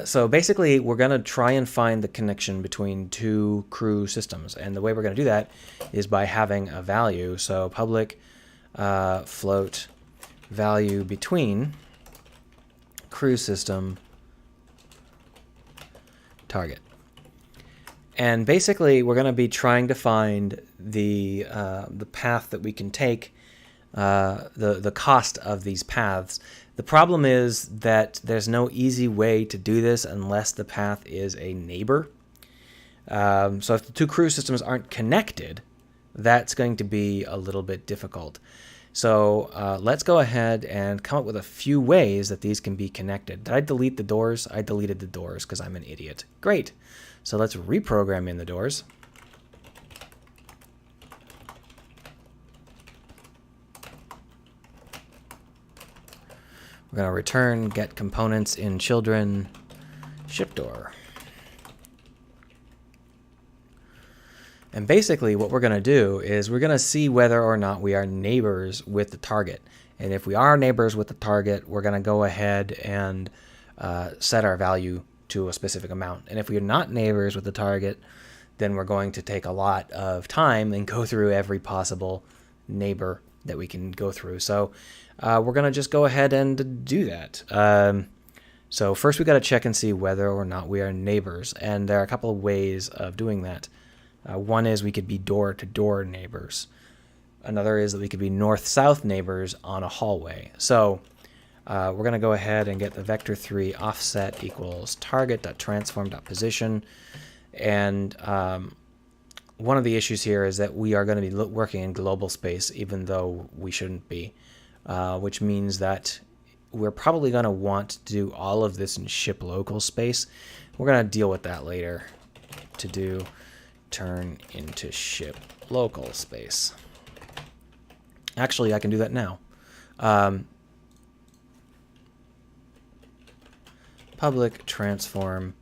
So basically we're going to try and find the connection between two crew systems, and the way we're going to do that is by having a value. So public float value between crew system target. And basically we're going to be trying to find the path that we can take, the cost of these paths. The problem is that there's no easy way to do this unless the path is a neighbor. So if the two crew systems aren't connected, that's going to be a little bit difficult. So let's go ahead and come up with a few ways that these can be connected. Did I delete the doors? I deleted the doors because I'm an idiot. Great. So let's reprogram in the doors. We're going to return get components in children ship door. And basically what we're going to do is we're going to see whether or not we are neighbors with the target. And if we are neighbors with the target, we're going to go ahead and set our value to a specific amount. And if we are not neighbors with the target, then we're going to take a lot of time and go through every possible neighbor that we can go through. So we're going to just go ahead and do that. So first we got to check and see whether or not we are neighbors. And there are a couple of ways of doing that. One is we could be door-to-door neighbors. Another is that we could be north-south neighbors on a hallway. So we're going to go ahead and get the vector3 offset equals target.transform.position. And one of the issues here is that we are going to be working in global space, even though we shouldn't be, which means that we're probably going to want to do all of this in ship local space. We're going to deal with that later. To do turn into ship local space. Actually, I can do that now. Public transform,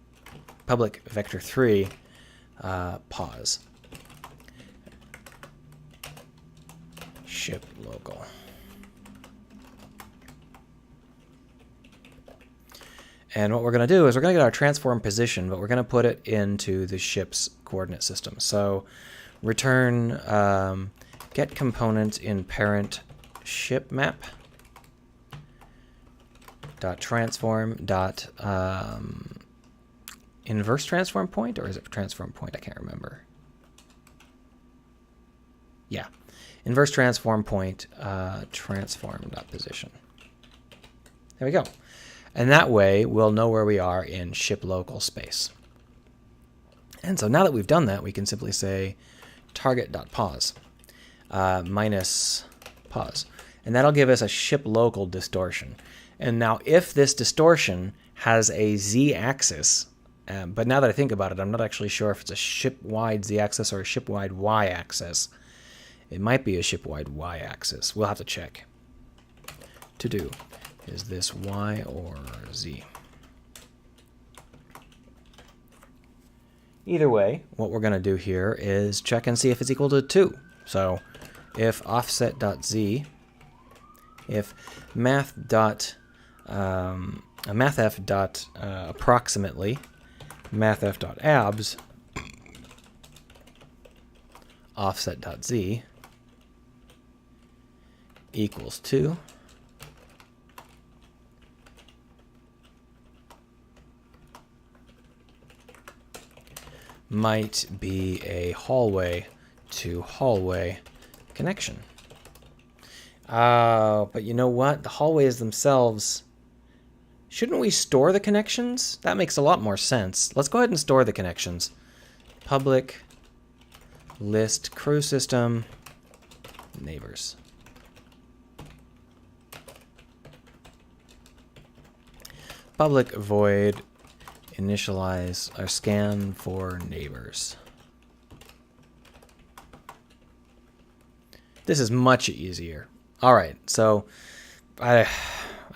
public vector3, pause. Ship local. And what we're going to do is we're going to get our transform position, but we're going to put it into the ship's coordinate system. So return get component in parent ship map dot transform dot inverse transform point, or is it transform point? I can't remember. Yeah, inverse transform point transform dot position. There we go. And that way we'll know where we are in ship local space. And so now that we've done that, we can simply say target.pause minus pause. And that'll give us a ship local distortion. And now if this distortion has a z-axis, but now that I think about it, I'm not actually sure if it's a ship-wide z-axis or a ship-wide y-axis. It might be a ship-wide y-axis. We'll have to check. To do. Is this y or z? Either way, what we're going to do here is check and see if it's equal to 2. So if offset.z, if mathf.approximately mathf.abs offset.z equals 2, might be a hallway to hallway connection. But you know what? The hallways themselves, shouldn't we store the connections? That makes a lot more sense. Let's go ahead and store the connections. Public list crew system neighbors. Public void initialize or scan for neighbors. This is much easier. All right, so I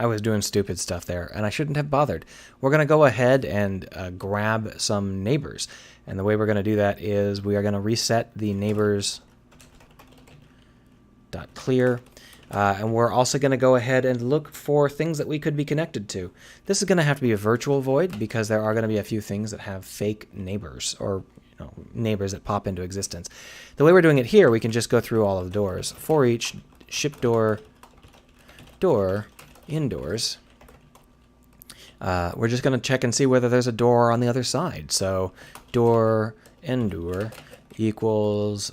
was doing stupid stuff there, and I shouldn't have bothered. We're going to go ahead and grab some neighbors, and the way we're going to do that is we are going to reset the neighbors.clear. And we're also going to go ahead and look for things that we could be connected to. This is going to have to be a virtual void because there are going to be a few things that have fake neighbors or neighbors that pop into existence. The way we're doing it here, we can just go through all of the doors. For each ship door indoors, we're just going to check and see whether there's a door on the other side. So door endure equals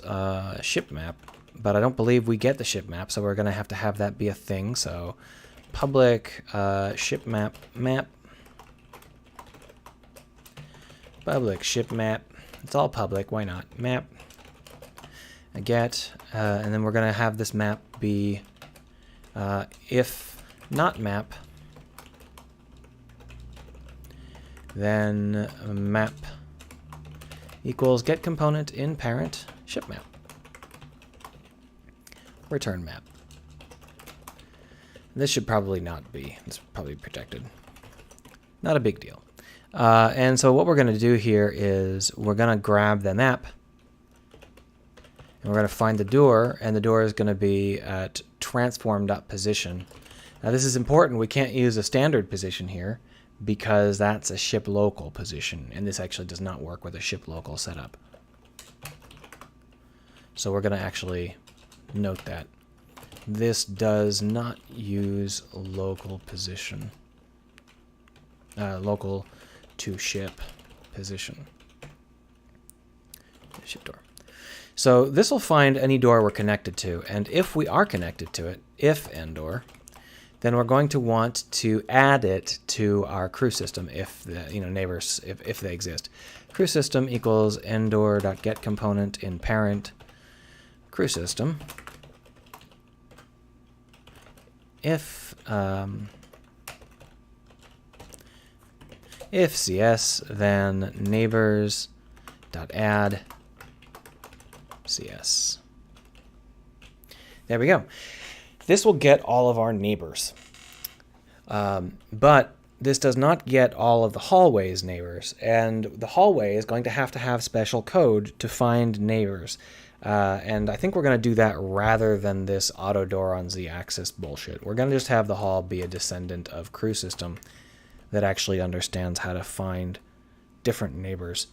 ship map. But I don't believe we get the ship map, so we're going to have that be a thing. So public ship map public ship map. It's all public. Why not? Map get, and then we're going to have this map be if not map, then map equals get component in parent ship map. Return map. This should probably not be. It's probably protected. Not a big deal. And so what we're going to do here is we're going to grab the map, and we're going to find the door, and the door is going to be at transform.position. Now this is important. We can't use a standard position here because that's a ship local position, and this actually does not work with a ship local setup. So we're going to actually note that this does not use local position, local to ship position, ship door. So this will find any door we're connected to, and if we are connected to it, if endor, then we're going to want to add it to our crew system if the neighbors if they exist. Crew system equals endor.get component in parent crew system. If CS, then neighbors.add CS. There we go. This will get all of our neighbors. But this does not get all of the hallway's neighbors. And the hallway is going to have special code to find neighbors. And I think we're going to do that rather than this auto door on z-axis bullshit. We're going to just have the hall be a descendant of crew system that actually understands how to find different neighbors.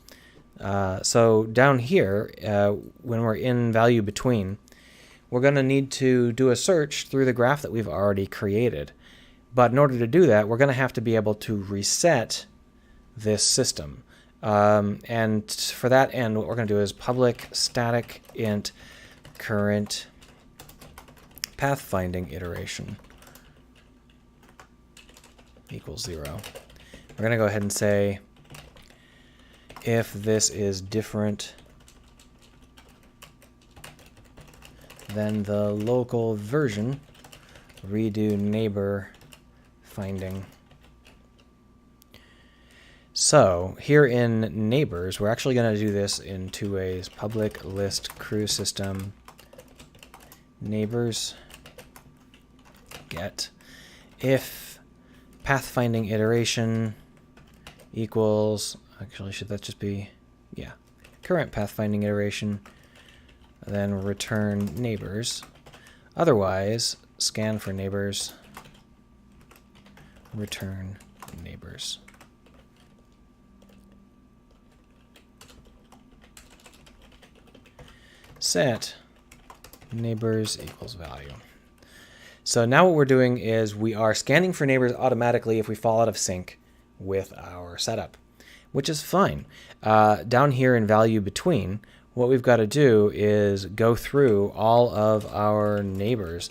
So down here, when we're in value between, we're going to need to do a search through the graph that we've already created. But in order to do that, we're going to have to be able to reset this system. And for that end, what we're going to do is public static int current pathfinding iteration equals 0. We're going to go ahead and say if this is different than the local version, redo neighbor finding. So here in neighbors, we're actually going to do this in two ways. Public list crew system neighbors get if pathfinding iteration equals, actually should that just be, yeah, current pathfinding iteration, then return neighbors. Otherwise, scan for neighbors, return neighbors. Set neighbors equals value. So now what we're doing is we are scanning for neighbors automatically if we fall out of sync with our setup, which is fine. Down here in value between, what we've got to do is go through all of our neighbors.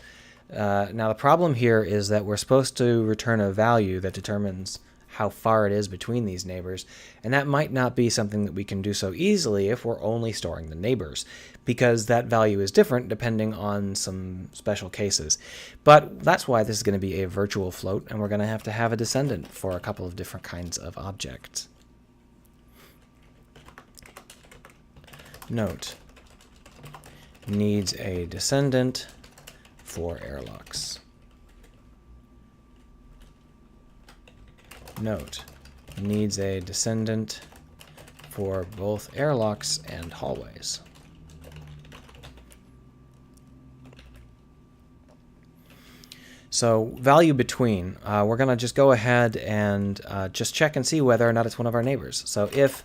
Now the problem here is that we're supposed to return a value that determines how far it is between these neighbors, and that might not be something that we can do so easily if we're only storing the neighbors, because that value is different depending on some special cases. But that's why this is going to be a virtual float, and we're going to have a descendant for a couple of different kinds of objects. Note, needs a descendant for airlocks. Note, needs a descendant for both airlocks and hallways. So value between, we're going to just go ahead and just check and see whether or not it's one of our neighbors. So if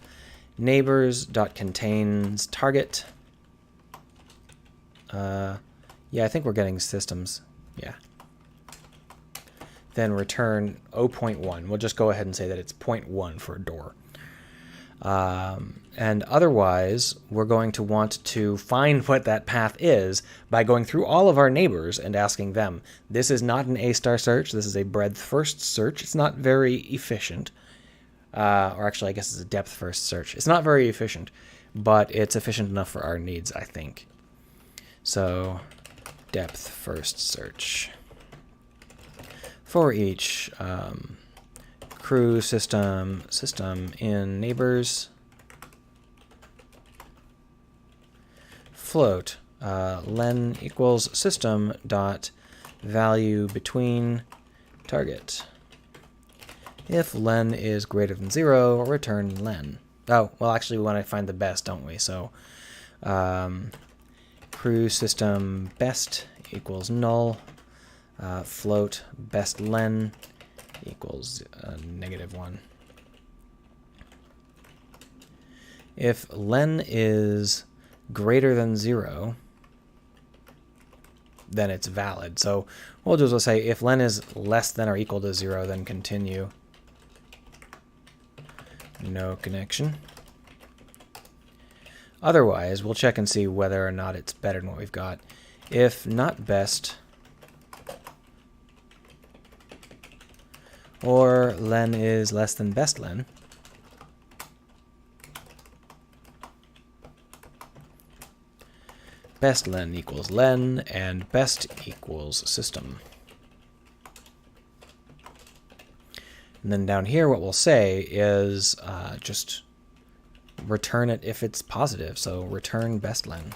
neighbors.contains target, yeah, I think we're getting systems, yeah. Then return 0.1. We'll just go ahead and say that it's 0.1 for a door. And otherwise, we're going to want to find what that path is by going through all of our neighbors and asking them. This is not an A-star search. This is a breadth-first search. It's not very efficient. Or actually, I guess it's a depth-first search. It's not very efficient, but it's efficient enough for our needs, I think. So, depth-first search. For each crew system in neighbors, float len equals system dot value between target. If len is greater than 0, return len. Oh, well, actually, we want to find the best, don't we? So crew system best equals null. Float best len equals -1. If len is greater than 0, then it's valid. So what we'll do is we'll say if len is less than or equal to 0, then continue. No connection. Otherwise, we'll check and see whether or not it's better than what we've got. If not best or len is less than best len. Best len equals len, and best equals system. And then down here, what we'll say is just return it if it's positive. So return best len.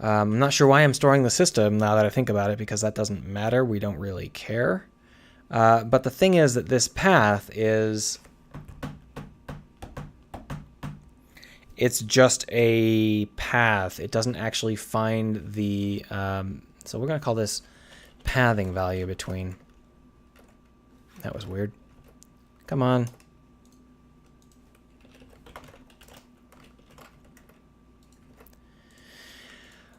I'm not sure why I'm storing the system now that I think about it, because that doesn't matter. We don't really care. But the thing is that this path is... it's just a path. It doesn't actually find the... so we're going to call this pathing value between. That was weird. Come on.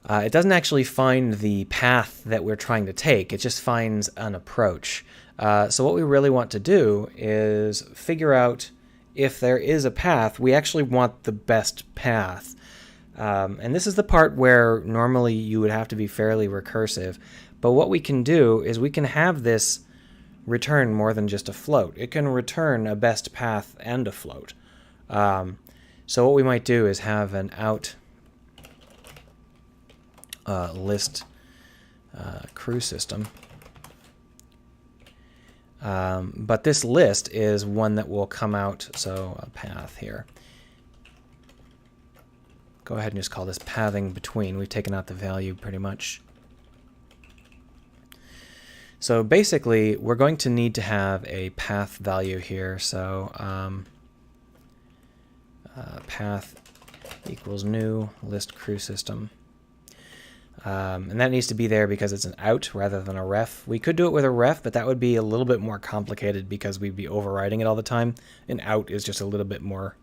It doesn't actually find the path that we're trying to take. It just finds an approach. So what we really want to do is figure out if there is a path. We actually want the best path. And this is the part where normally you would have to be fairly recursive. But what we can do is we can have this return more than just a float. It can return a best path and a float. So what we might do is have an out list crew system. But this list is one that will come out, so a path here. Go ahead and just call this pathing between. We've taken out the value pretty much. So basically, we're going to need to have a path value here. So path equals new list crew system. And that needs to be there because it's an out rather than a ref. We could do it with a ref, but that would be a little bit more complicated because we'd be overriding it all the time. An out is just a little bit more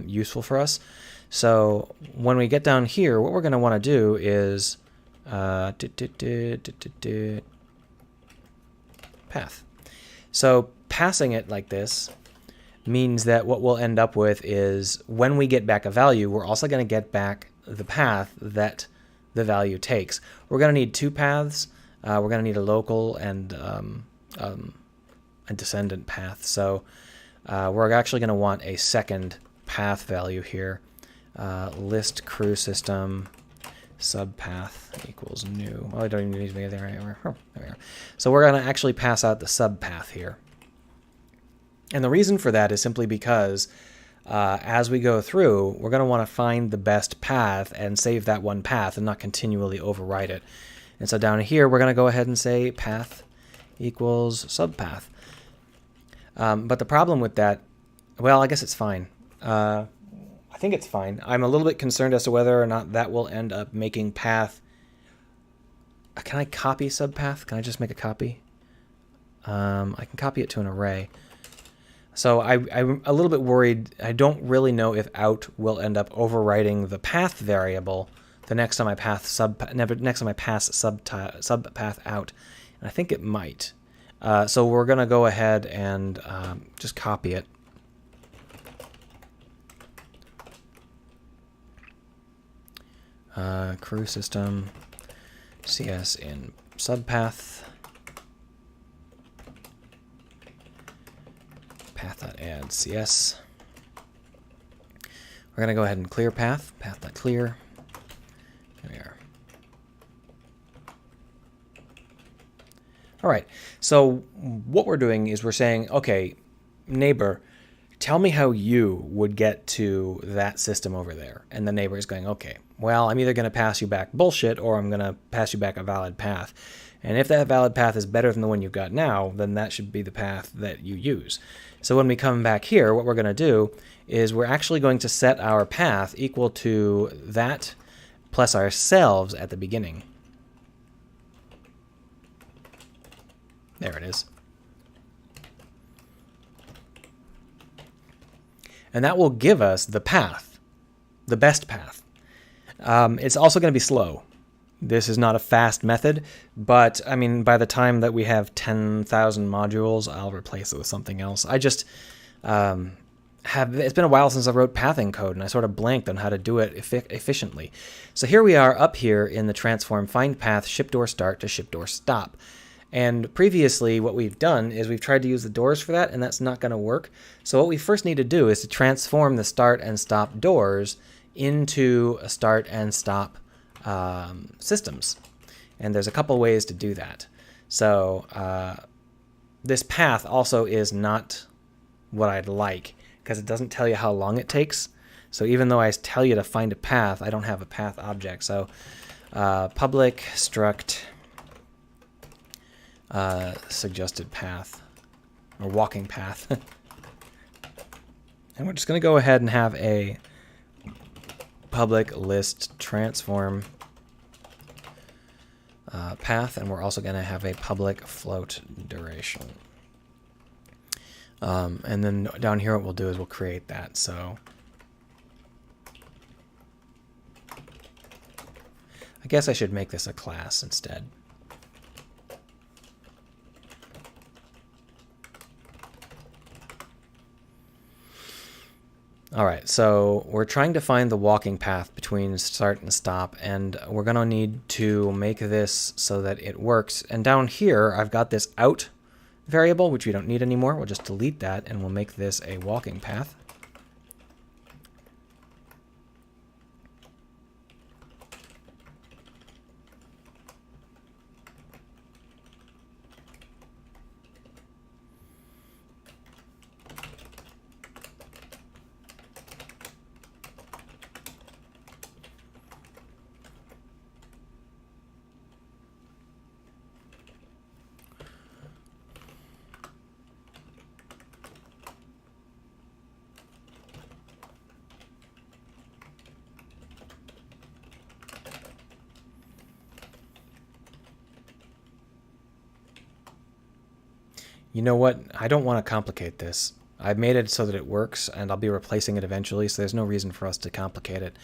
useful for us. So when we get down here, what we're going to want to do is path. So passing it like this means that what we'll end up with is when we get back a value, we're also going to get back the path that the value takes. We're going to need two paths. We're going to need a local and a descendant path. So we're actually going to want a second path value here. List crew system subpath equals new. Well, I don't even need to be there anymore. There we go. So we're going to actually pass out the subpath here. And the reason for that is simply because as we go through, we're going to want to find the best path and save that one path and not continually overwrite it. And so down here, we're going to go ahead and say path equals subpath. But the problem with that, well, I guess it's fine. I think it's fine. I'm a little bit concerned as to whether or not that will end up making path. Can I copy subpath? Can I just make a copy? I can copy it to an array. So I'm a little bit worried. I don't really know if out will end up overwriting the path variable the next time I pass subpath out, and I think it might. So we're going to go ahead and just copy it. Crew system CS in subpath. Path.add CS. We're going to go ahead and clear path. Path.clear. There we are. All right. So what we're doing is we're saying, okay, neighbor, tell me how you would get to that system over there. And the neighbor is going, okay, well, I'm either going to pass you back bullshit or I'm going to pass you back a valid path. And if that valid path is better than the one you've got now, then that should be the path that you use. So when we come back here, what we're going to do is we're actually going to set our path equal to that plus ourselves at the beginning. There it is. And that will give us the path, the best path. It's also going to be slow. This is not a fast method, but I mean, by the time that we have 10,000 modules, I'll replace it with something else. I just it's been a while since I wrote pathing code, and I sort of blanked on how to do it efficiently. So here we are up here in the transform find path ship door start to ship door stop. And previously what we've done is we've tried to use the doors for that, and that's not going to work. So what we first need to do is to transform the start and stop doors into a start and stop systems. And there's a couple ways to do that. So this path also is not what I'd like, because it doesn't tell you how long it takes. So even though I tell you to find a path, I don't have a path object. So public struct suggested path, or walking path. And we're just going to go ahead and have a public list transform path, and we're also going to have a public float duration. And then down here what we'll do is we'll create that. So I guess I should make this a class instead. All right, so we're trying to find the walking path between start and stop, and we're going to need to make this so that it works. And down here, I've got this out variable, which we don't need anymore. We'll just delete that, and we'll make this a walking path. You know what? I don't want to complicate this. I've made it so that it works, and I'll be replacing it eventually, so there's no reason for us to complicate it.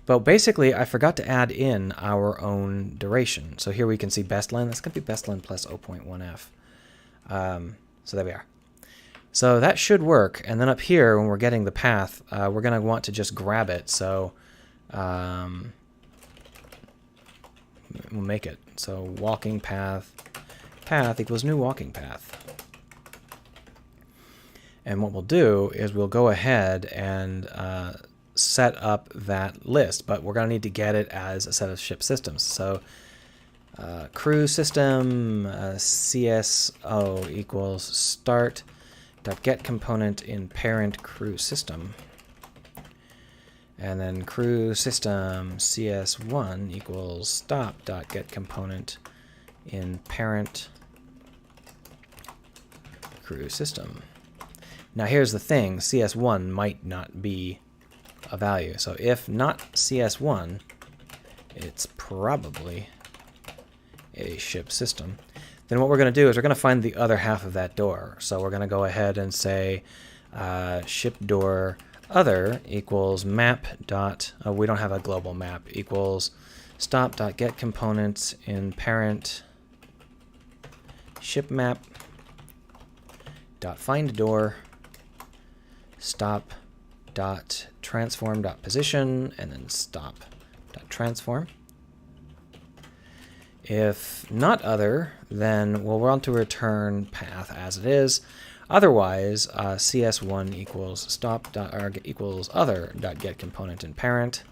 But basically, I forgot to add in our own duration. So here we can see bestlen. That's going to be bestlen plus 0.1f. So there we are. So that should work. And then up here, when we're getting the path, we're going to want to just grab it. So we'll make it. So walking path equals new walking path. And what we'll do is we'll go ahead and set up that list, but we're going to need to get it as a set of ship systems. So crew system CSO equals start.get component in parent crew system. And then crew system CS1 equals stop.get component in parent crew system. Now here's the thing, CS1 might not be a value. So if not CS1, it's probably a ship system. Then what we're going to do is we're going to find the other half of that door. So we're going to go ahead and say ship door other equals map dot, we don't have a global map, equals stop.get components in parent ship map dot find door stop dot transform dot position and then stop dot transform. If not other, then we'll want to return path as it is. Otherwise, CS1 equals stop dot, or equals other dot get component in parent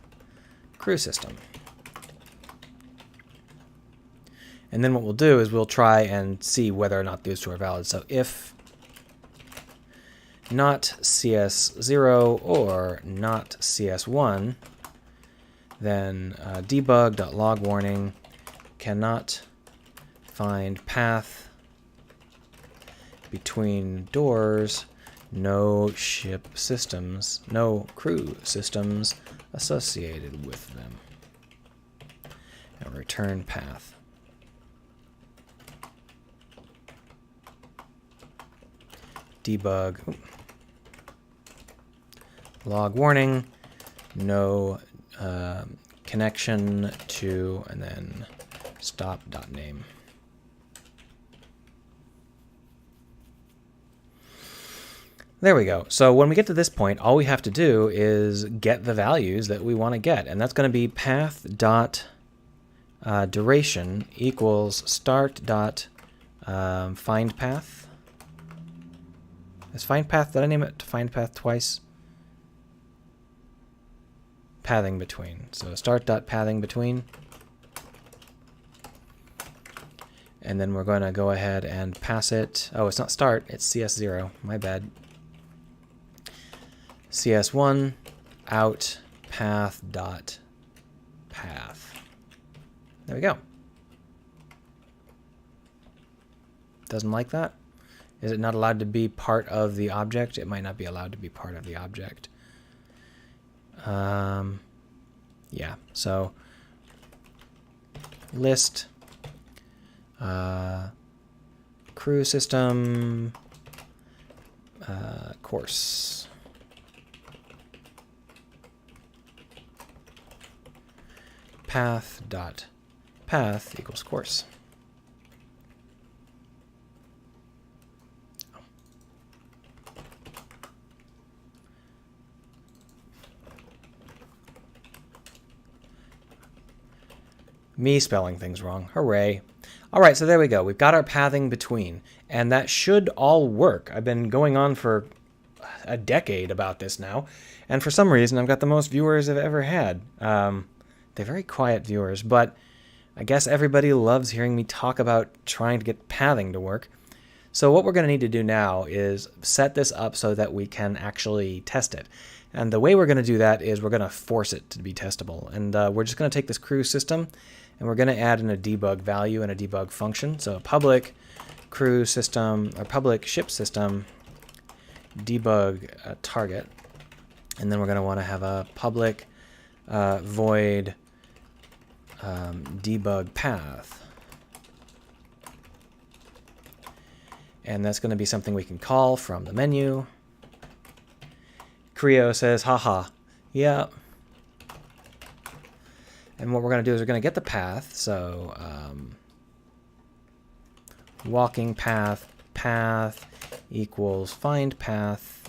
crew system. And then what we'll do is we'll try and see whether or not these two are valid. So if not CS0 or not CS1, then debug.log warning cannot find path between doors, no ship systems, no crew systems associated with them. And return path. Debug. Log warning, no connection to, and then stop.name. There we go. So when we get to this point, all we have to do is get the values that we want to get, and that's going to be path dot duration equals start dot Find path. Is find path, did I name it to find path twice? Pathing between. So start.pathing between. And then we're going to go ahead and pass it. Oh, it's not start, it's CS0. My bad. CS1 out path dot path. There we go. Doesn't like that? Is it not allowed to be part of the object? It might not be allowed to be part of the object. Yeah, so list crew system course. Path dot path equals course. Me spelling things wrong. Hooray. All right, so there we go. We've got our pathing between, and that should all work. I've been going on for a decade about this now, and for some reason I've got the most viewers I've ever had. They're very quiet viewers, but I guess everybody loves hearing me talk about trying to get pathing to work. So what we're going to need to do now is set this up so that we can actually test it. And the way we're going to do that is we're going to force it to be testable. And we're just going to take this crew system and we're going to add in a debug value and a debug function. So public crew system or public ship system debug target. And then we're going to want to have a public void debug path. And that's going to be something we can call from the menu. Creo says, haha, yeah. And what we're going to do is we're going to get the path. So walking path, path equals find path.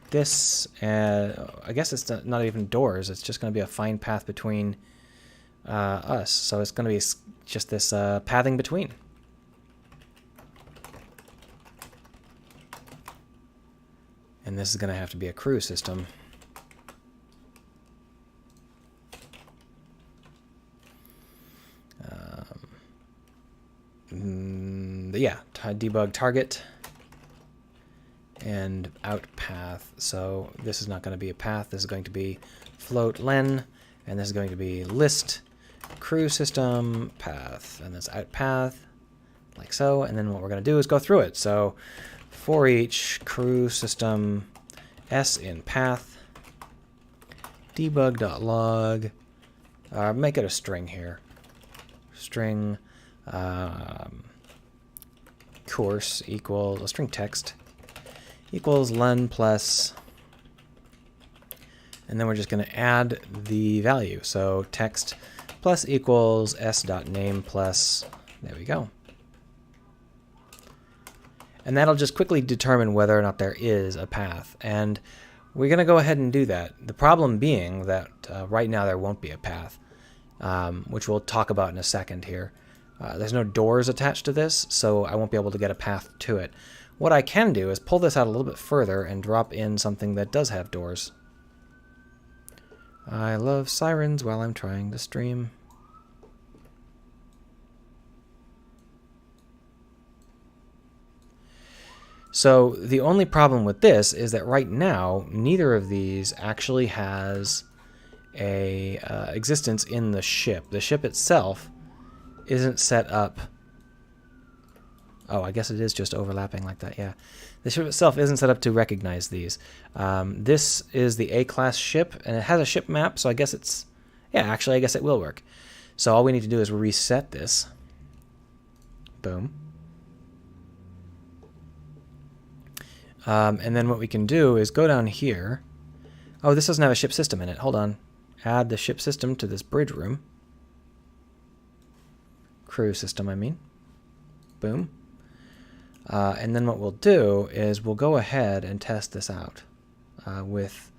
This, I guess it's not even doors. It's just going to be a find path between us. So it's going to be just this pathing between. And this is going to have to be a crew system. Yeah, debug target and out path. So this is not going to be a path. This is going to be float len, and this is going to be list crew system path, and this out path, like so. And then what we're going to do is go through it. So for each crew system s in path debug.log, make it a string here. String course equals a string text equals len plus, and then we're just going to add the value. So text plus equals s.name plus, there we go. And that'll just quickly determine whether or not there is a path. And we're going to go ahead and do that. The problem being that right now there won't be a path, which we'll talk about in a second here. There's no doors attached to this, so I won't be able to get a path to it. What I can do is pull this out a little bit further and drop in something that does have doors. I love sirens while I'm trying to stream. So the only problem with this is that right now, neither of these actually has a existence in the ship. The ship itself isn't set up. Oh, I guess it is just overlapping like that, yeah. The ship itself isn't set up to recognize these. This is the A-class ship, and it has a ship map, so I guess it's... Yeah, actually, I guess it will work. So all we need to do is reset this. Boom. And then what we can do is go down here. Oh, this doesn't have a ship system in it. Hold on. Add the ship system to this bridge room. Crew system, I mean. Boom. And then what we'll do is we'll go ahead and test this out with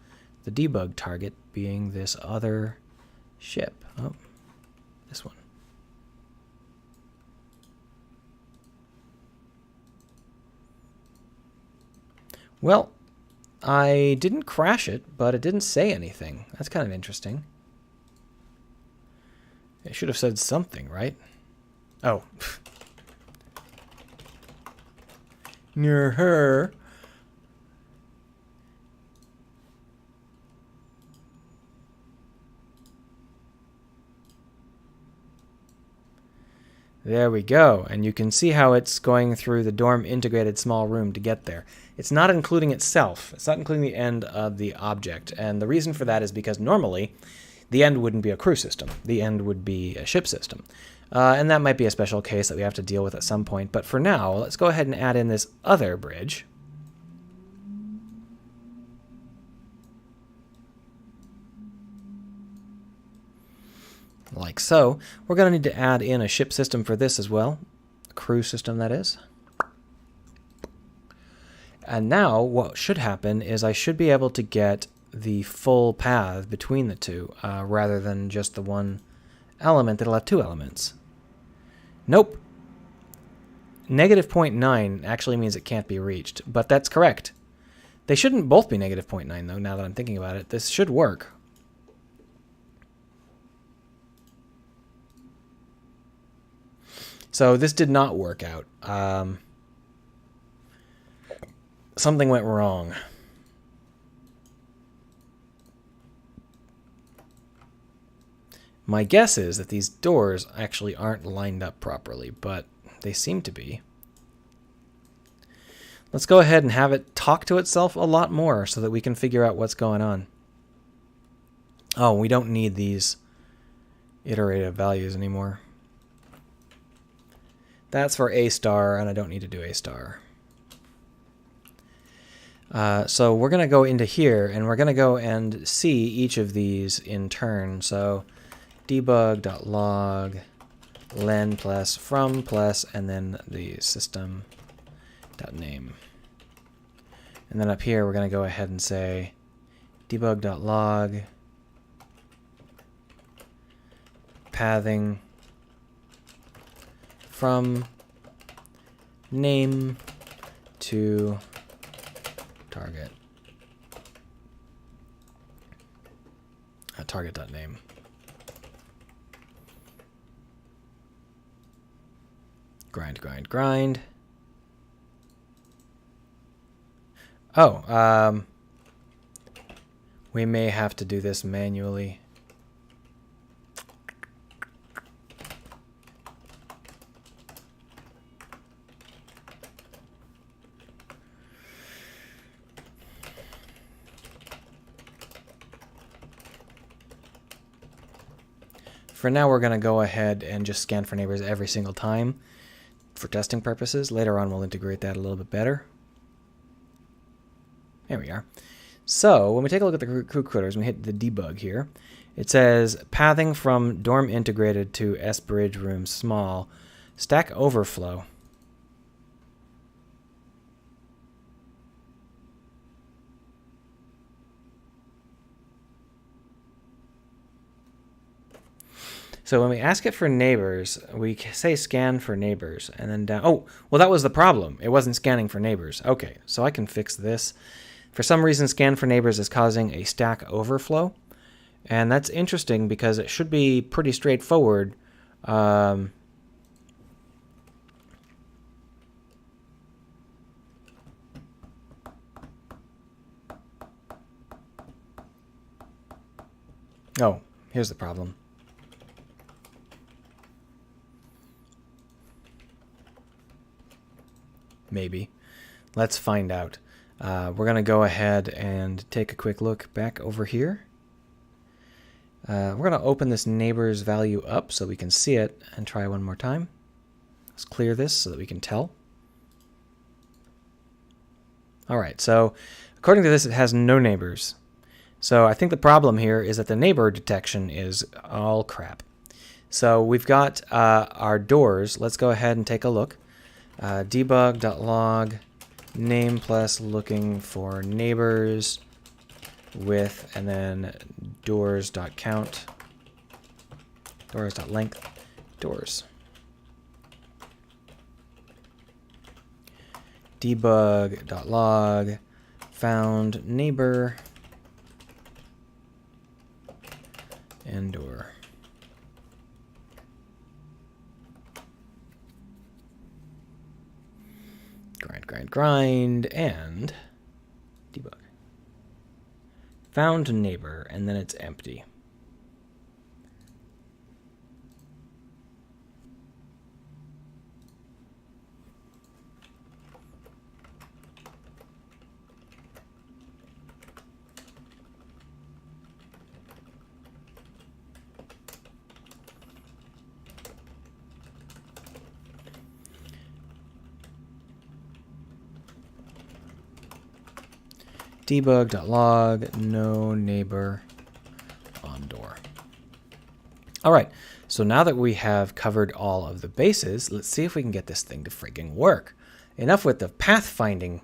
the debug target being this other ship. Oh, this one. Well, I didn't crash it, but it didn't say anything. That's kind of interesting. It should have said something, right? Oh. Near her. There we go. And you can see how it's going through the dorm integrated small room to get there. It's not including itself. It's not including the end of the object. And the reason for that is because normally the end wouldn't be a crew system. The end would be a ship system. And that might be a special case that we have to deal with at some point. But for now, let's go ahead and add in this other bridge. Like so. We're going to need to add in a ship system for this as well. A crew system, that is. And now what should happen is I should be able to get the full path between the two, rather than just the one element that'll have two elements. Nope. Negative 0.9 actually means it can't be reached, but that's correct. They shouldn't both be negative 0.9 though, now that I'm thinking about it. This should work. So this did not work out. Something went wrong. My guess is that these doors actually aren't lined up properly, but they seem to be. Let's go ahead and have it talk to itself a lot more so that we can figure out what's going on. Oh, we don't need these iterative values anymore. That's for A star, and I don't need to do A star. So we're going to go into here, and we're going to go and see each of these in turn. So debug.log len plus from plus, and then the system.name. And then up here, we're going to go ahead and say debug.log pathing from name to target. Target.name. Grind. Oh, we may have to do this manually. For now, we're going to go ahead and just scan for neighbors every single time for testing purposes. Later on, we'll integrate that a little bit better. There we are. So when we take a look at the crew critters, we hit the debug here. It says pathing from dorm integrated to S bridge room small, stack overflow. So when we ask it for neighbors, we say scan for neighbors, and then down. Oh, well, that was the problem. It wasn't scanning for neighbors. Okay, so I can fix this. For some reason, scan for neighbors is causing a stack overflow, and that's interesting because it should be pretty straightforward. Oh, here's the problem. Maybe. Let's find out. We're going to go ahead and take a quick look back over here. We're going to open this neighbor's value up so we can see it and try one more time. Let's clear this so that we can tell. All right, so according to this, it has no neighbors. So I think the problem here is that the neighbor detection is all crap. So we've got our doors. Let's go ahead and take a look. Debug.log name plus looking for neighbors with, and then doors.count, doors.length, doors. Debug.log found neighbor and door. Grind, and debug. Found neighbor, and then it's empty. Debug.log, no neighbor on door. All right, so now that we have covered all of the bases, let's see if we can get this thing to friggin' work. Enough with the pathfinding.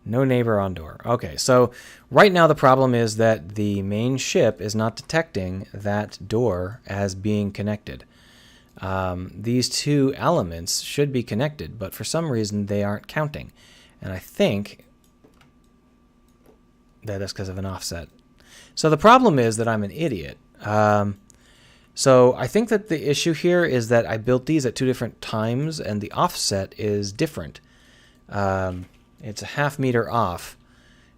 No neighbor on door. Okay, so right now the problem is that the main ship is not detecting that door as being connected. These two elements should be connected, but for some reason they aren't counting. And I think that's because of an offset. So the problem is that I'm an idiot. So I think that the issue here is that I built these at two different times, and the offset is different. It's a ½ meter off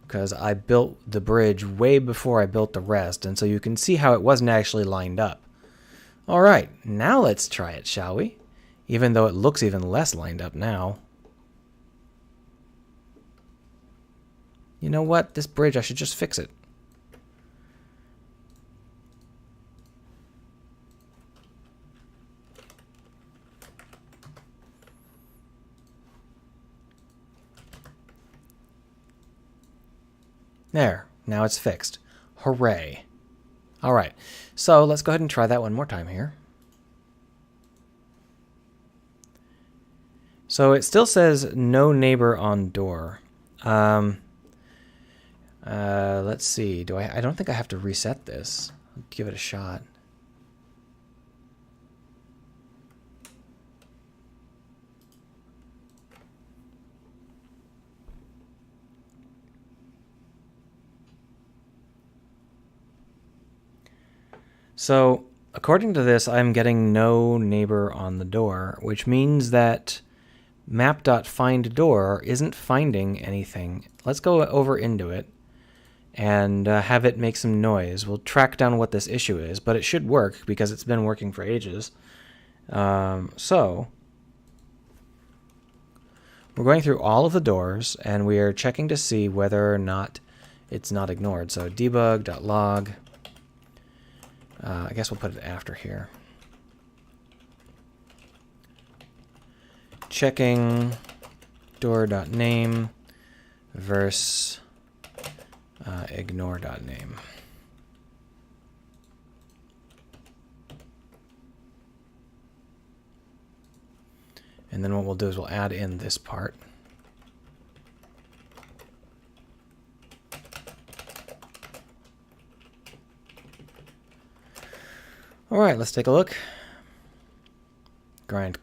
because I built the bridge way before I built the rest, and so you can see how it wasn't actually lined up. All right, now let's try it, shall we? Even though it looks even less lined up now. You know what? This bridge, I should just fix it. There. Now it's fixed. Hooray. All right. So let's go ahead and try that one more time here. So it still says no neighbor on door. Let's see. I don't think I have to reset this. I'll give it a shot. So, according to this, I'm getting no neighbor on the door, which means that map.findDoor isn't finding anything. Let's go over into it and have it make some noise. We'll track down what this issue is, but it should work because it's been working for ages. So, we're going through all of the doors, and we are checking to see whether or not it's not ignored. So, debug.log. I guess we'll put it after here. Checking door.name versus ignore.name. And then what we'll do is we'll add in this part. All right, let's take a look. Grind.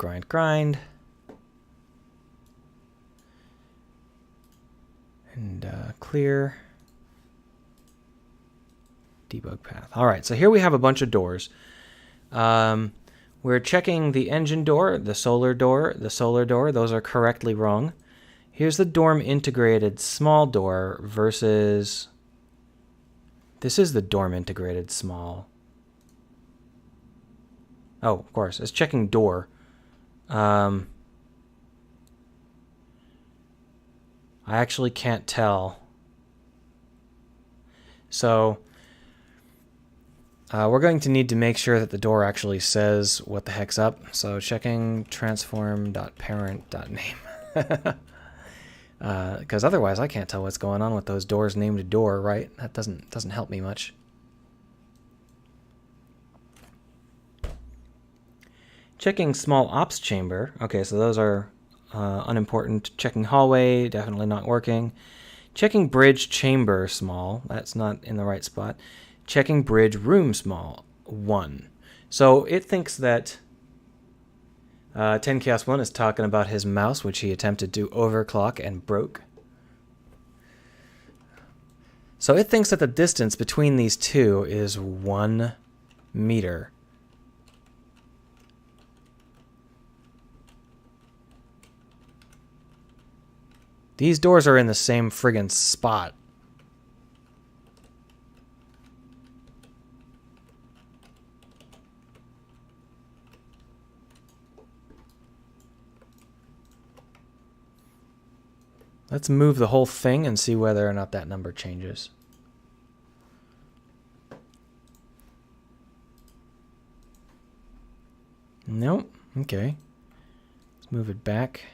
And clear. Debug path. All right, so here we have a bunch of doors. We're checking the engine door, the solar door, Those are correctly wrong. Here's the dorm integrated small door versus... This is the dorm integrated small. Oh, of course, it's checking door. I actually can't tell. So we're going to need to make sure that the door actually says what the heck's up. So checking transform.parent.name. Because otherwise I can't tell what's going on with those doors named door, right? That doesn't help me much. Checking small ops chamber. Okay, so those are unimportant. Checking hallway, definitely not working. Checking bridge chamber small. That's not in the right spot. Checking bridge room small. 1. So it thinks that 10 Chaos 1 is talking about his mouse, which he attempted to overclock and broke. So it thinks that the distance between these two is 1 meter. These doors are in the same friggin' spot. Let's move the whole thing and see whether or not that number changes. Nope. Okay. Let's move it back.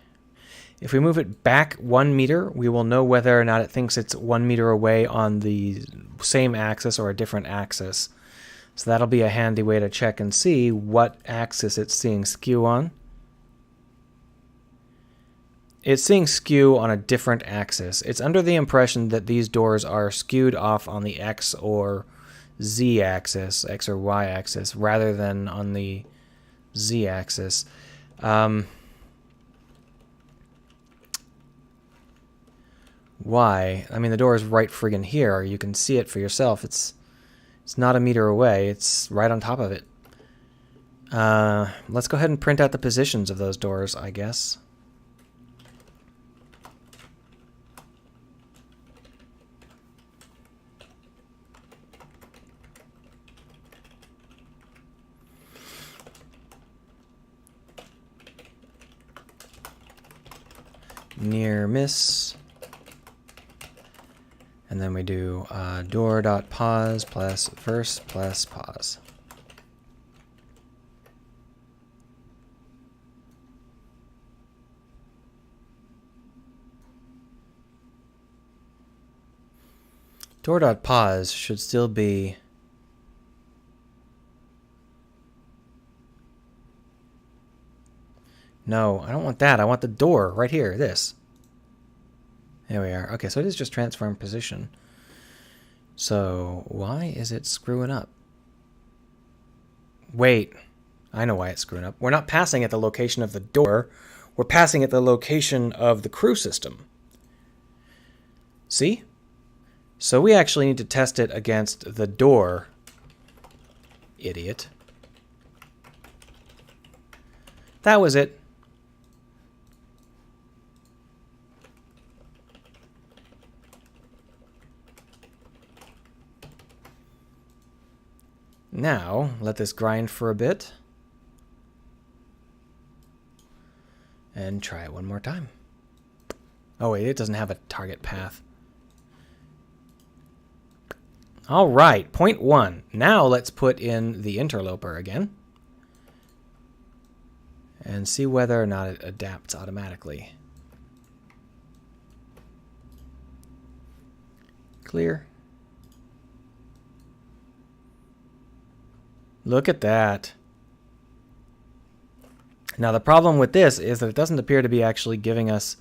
If we move it back 1 meter, we will know whether or not it thinks it's 1 meter away on the same axis or a different axis. So that'll be a handy way to check and see what axis it's seeing skew on. It's seeing skew on a different axis. It's under the impression that these doors are skewed off on the X or Z axis, X or Y axis, rather than on the Z axis. Why? I mean, the door is right friggin' here. You can see it for yourself. It's not a meter away. It's right on top of it. Let's go ahead and print out the positions of those doors, I guess. Near miss, and then we do door.pos plus verse plus pos. Door.pos should still be no, I don't want that. I want the door right here, this. There we are. Okay, so it is just transform position. So why is it screwing up? Wait, I know why it's screwing up. We're not passing at the location of the door. We're passing at the location of the crew system. See? So we actually need to test it against the door. Idiot. That was it. Now, let this grind for a bit. And try it one more time. Oh wait, it doesn't have a target path. All right, point 1. Now let's put in the interloper again. And see whether or not it adapts automatically. Clear. Look at that. Now the problem with this is that it doesn't appear to be actually giving us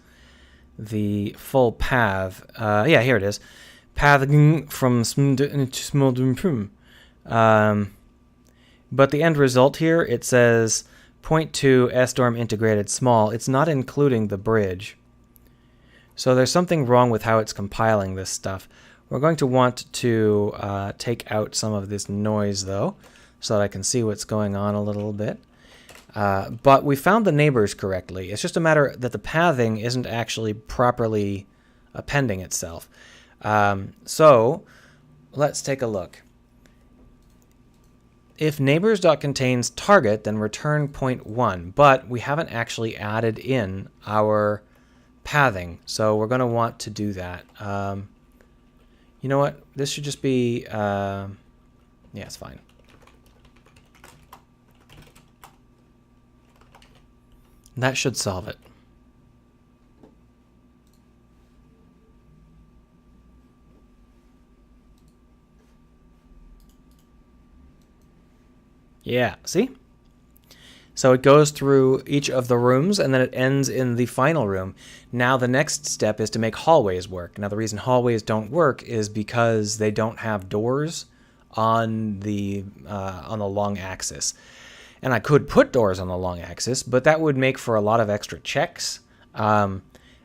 the full path. Yeah, here it is. Path from Smuldum. But the end result here, it says 0.2 SDORM integrated small. It's not including the bridge. So there's something wrong with how it's compiling this stuff. We're going to want to take out some of this noise though, so that I can see what's going on a little bit. But we found the neighbors correctly. It's just a matter that the pathing isn't actually properly appending itself. So let's take a look. If neighbors.contains target, then return 0.1, but we haven't actually added in our pathing, so we're going to want to do that. You know what? This should just be, yeah, it's fine. That should solve it. Yeah, see? So it goes through each of the rooms and then it ends in the final room. Now the next step is to make hallways work. Now the reason hallways don't work is because they don't have doors on the long axis. And I could put doors on the long axis, but that would make for a lot of extra checks. And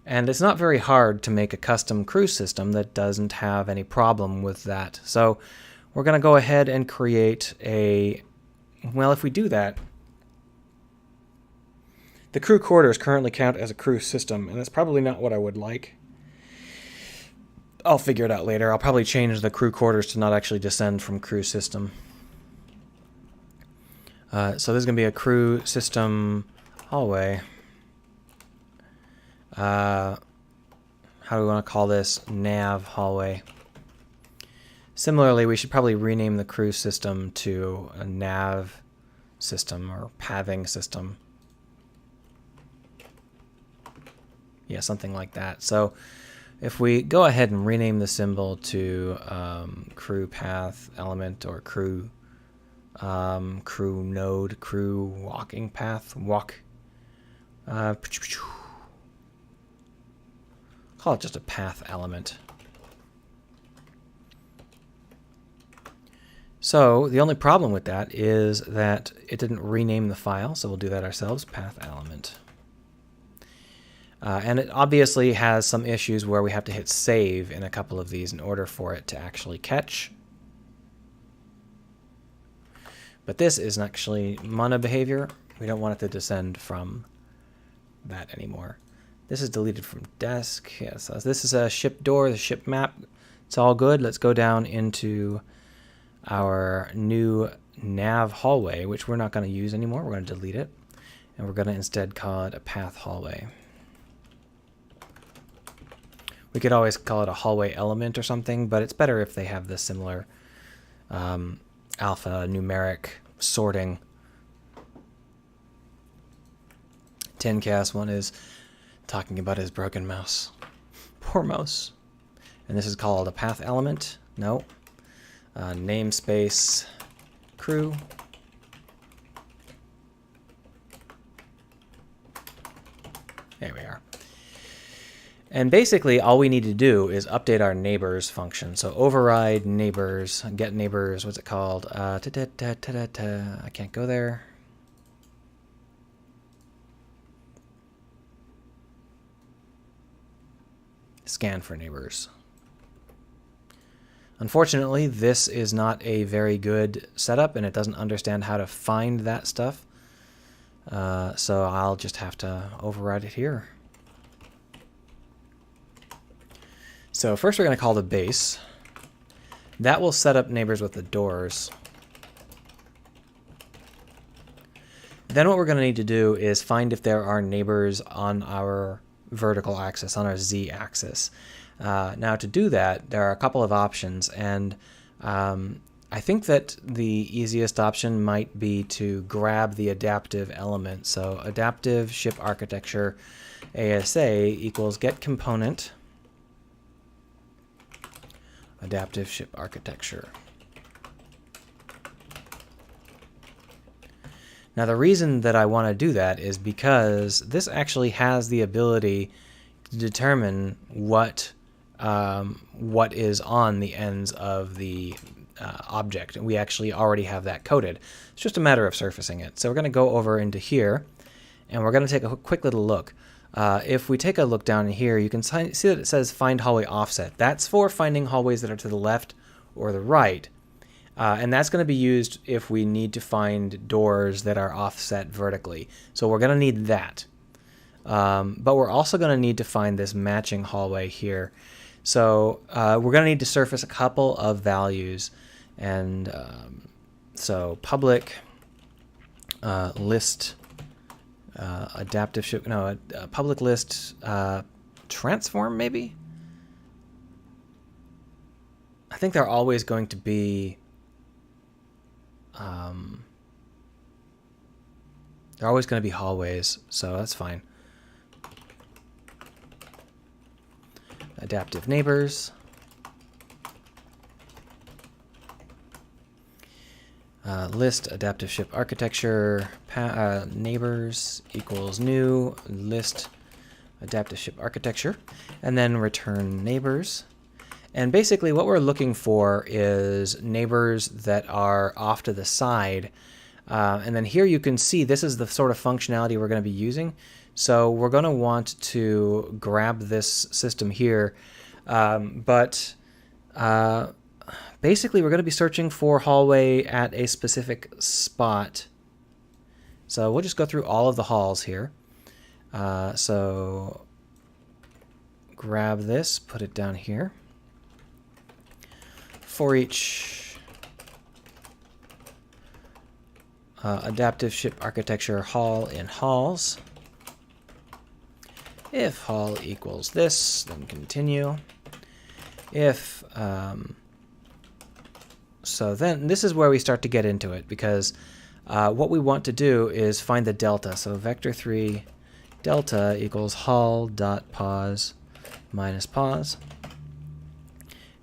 And it's not very hard to make a custom crew system that doesn't have any problem with that. So we're going to go ahead and create a, well, if we do that, the crew quarters currently count as a crew system, and that's probably not what I would like. I'll figure it out later. I'll probably change the crew quarters to not actually descend from crew system. So this is going to be a crew system hallway. How do we want to call this? Nav hallway. Similarly, we should probably rename the crew system to a nav system or pathing system. Yeah, something like that. So if we go ahead and rename the symbol to crew path element or crew node, crew walking path, walk. Call it just a path element. So the only problem with that is that it didn't rename the file, so we'll do that ourselves, path element. And it obviously has some issues where we have to hit save in a couple of these in order for it to actually catch. But this is actually mono behavior. We don't want it to descend from that anymore. This is deleted from desk. Yes, so this is a ship door, the ship map. It's all good. Let's go down into our new nav hallway, which we're not going to use anymore. We're going to delete it. And we're going to instead call it a path hallway. We could always call it a hallway element or something, but it's better if they have the similar alphanumeric sorting. Tincast one is talking about his broken mouse. Poor mouse. And this is called a path element. No. Namespace crew. There we are. And basically all we need to do is update our neighbors function. So override neighbors, get neighbors, what's it called? I can't go there. Scan for neighbors. Unfortunately, this is not a very good setup and it doesn't understand how to find that stuff. So I'll just have to override it here. So first we're going to call the base. That will set up neighbors with the doors. Then what we're going to need to do is find if there are neighbors on our vertical axis, on our z-axis. Now to do that, there are a couple of options, and I think that the easiest option might be to grab the adaptive element. So adaptive ship architecture ASA equals get component adaptive ship architecture. Now the reason that I want to do that is because this actually has the ability to determine what is on the ends of the object. And we actually already have that coded. It's just a matter of surfacing it. So we're going to go over into here and we're going to take a quick little look. If we take a look down in here, you can see that it says find hallway offset. That's for finding hallways that are to the left or the right. And that's going to be used if we need to find doors that are offset vertically. So we're going to need that. But we're also going to need to find this matching hallway here. So we're going to need to surface a couple of values. And so public list adaptive ship, no, public list transform maybe? I think they're always going to be hallways, so that's fine. Adaptive neighbors. List adaptive ship architecture neighbors equals new list adaptive ship architecture, and then return neighbors. And basically what we're looking for is neighbors that are off to the side. And then here you can see this is the sort of functionality we're going to be using. So we're going to want to grab this system here, but basically we're going to be searching for hallway at a specific spot. So we'll just go through all of the halls here. So grab this, put it down here. For each adaptive ship architecture hall in halls, if hall equals this, then continue. If so then this is where we start to get into it, because what we want to do is find the delta. So vector3 delta equals hall dot pos minus pos.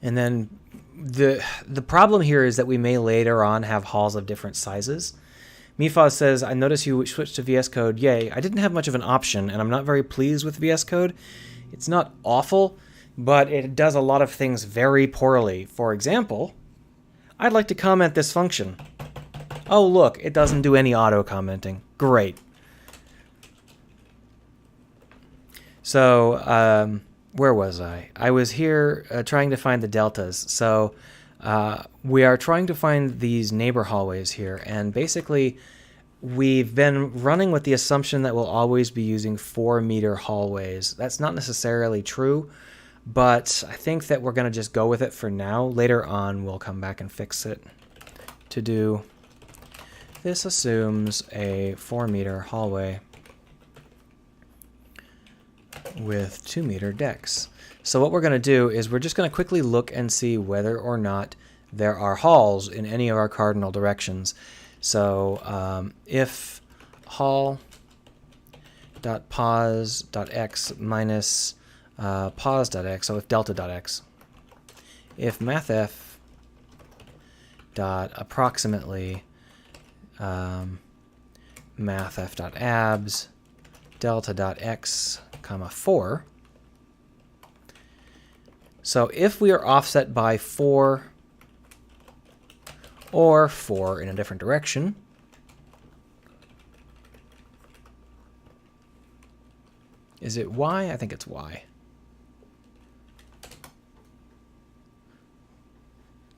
And then the problem here is that we may later on have halls of different sizes. Mifaz says, I notice you switched to VS Code. Yay. I didn't have much of an option, and I'm not very pleased with VS Code. It's not awful, but it does a lot of things very poorly. For example, I'd like to comment this function. Oh, look, it doesn't do any auto-commenting. Great. So, where was I? I was here trying to find the deltas. So we are trying to find these neighbor hallways here. And basically, we've been running with the assumption that we'll always be using 4-meter hallways. That's not necessarily true, but I think that we're going to just go with it for now. Later on, we'll come back and fix it. To do, this assumes a 4-meter hallway with 2-meter decks. So what we're going to do is we're just going to quickly look and see whether or not there are halls in any of our cardinal directions. So if hall.pos.x minus pos.x, so if delta.x, if mathf dot approximately mathf.abs delta.x comma 4. So if we are offset by 4 or 4 in a different direction, is it y? I think it's y.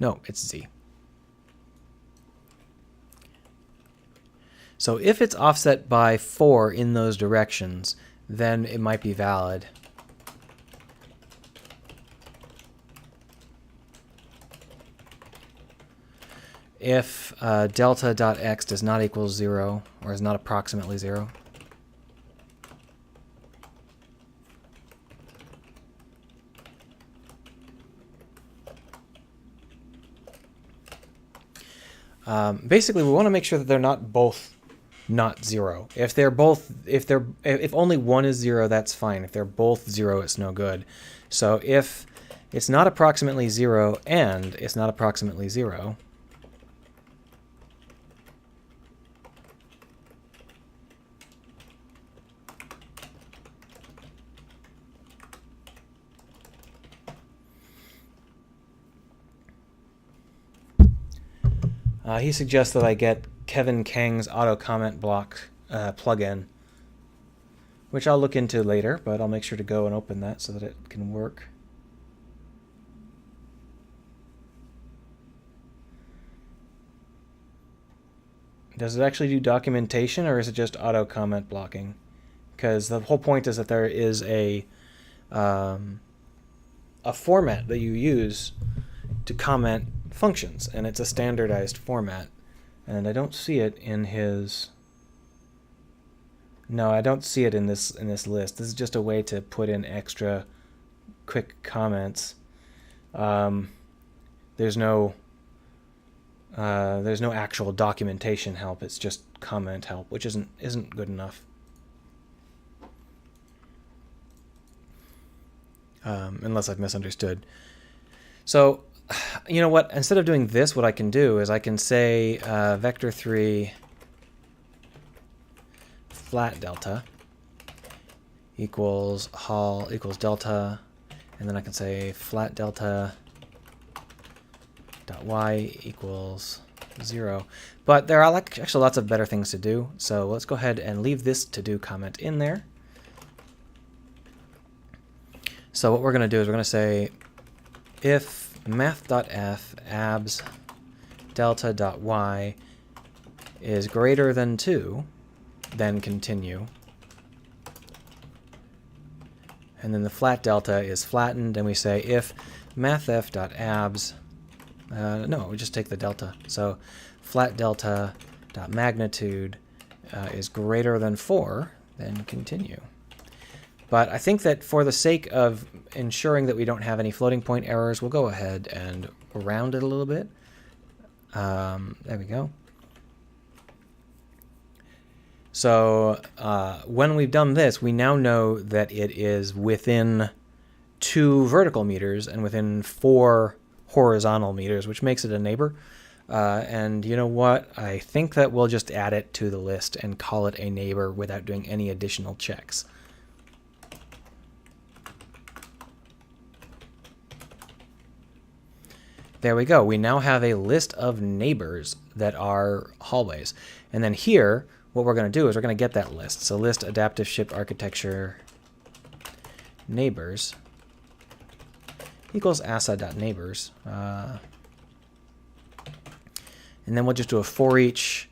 No, it's z. So if it's offset by 4 in those directions, then it might be valid. If delta.x does not equal 0, or is not approximately 0, basically we want to make sure that they're not both not 0. If they're both, if only one is 0, that's fine. If they're both 0, it's no good. So if it's not approximately 0 and it's not approximately 0, he suggests that I get Kevin Kang's auto comment block plugin, which I'll look into later, but I'll make sure to go and open that so that it can work. Does it actually do documentation, or is it just auto comment blocking? Because the whole point is that there is a format that you use to comment functions, and it's a standardized format. And I don't see it in his... No, I don't see it in this list. This is just a way to put in extra quick comments. There's no actual documentation help. It's just comment help, which isn't good enough. Unless I've misunderstood. So, you know what? Instead of doing this, what I can do is I can say vector3 flat delta equals hall equals delta, and then I can say flat delta dot y equals 0. But there are actually lots of better things to do. So let's go ahead and leave this to do comment in there. So what we're going to do is we're going to say if math.f abs delta.y is greater than 2, then continue. And then the flat delta is flattened, and we say if mathf.abs, no, we just take the delta. So flat delta dot magnitude is greater than 4, then continue. But I think that for the sake of ensuring that we don't have any floating point errors, we'll go ahead and round it a little bit. There we go. So when we've done this, we now know that it is within 2 vertical meters and within 4 horizontal meters, which makes it a neighbor. And you know what? I think that we'll just add it to the list and call it a neighbor without doing any additional checks. There we go. We now have a list of neighbors that are hallways. And then here, what we're going to do is we're going to get that list. So list adaptive ship architecture neighbors equals asa.neighbors. And then we'll just do a for each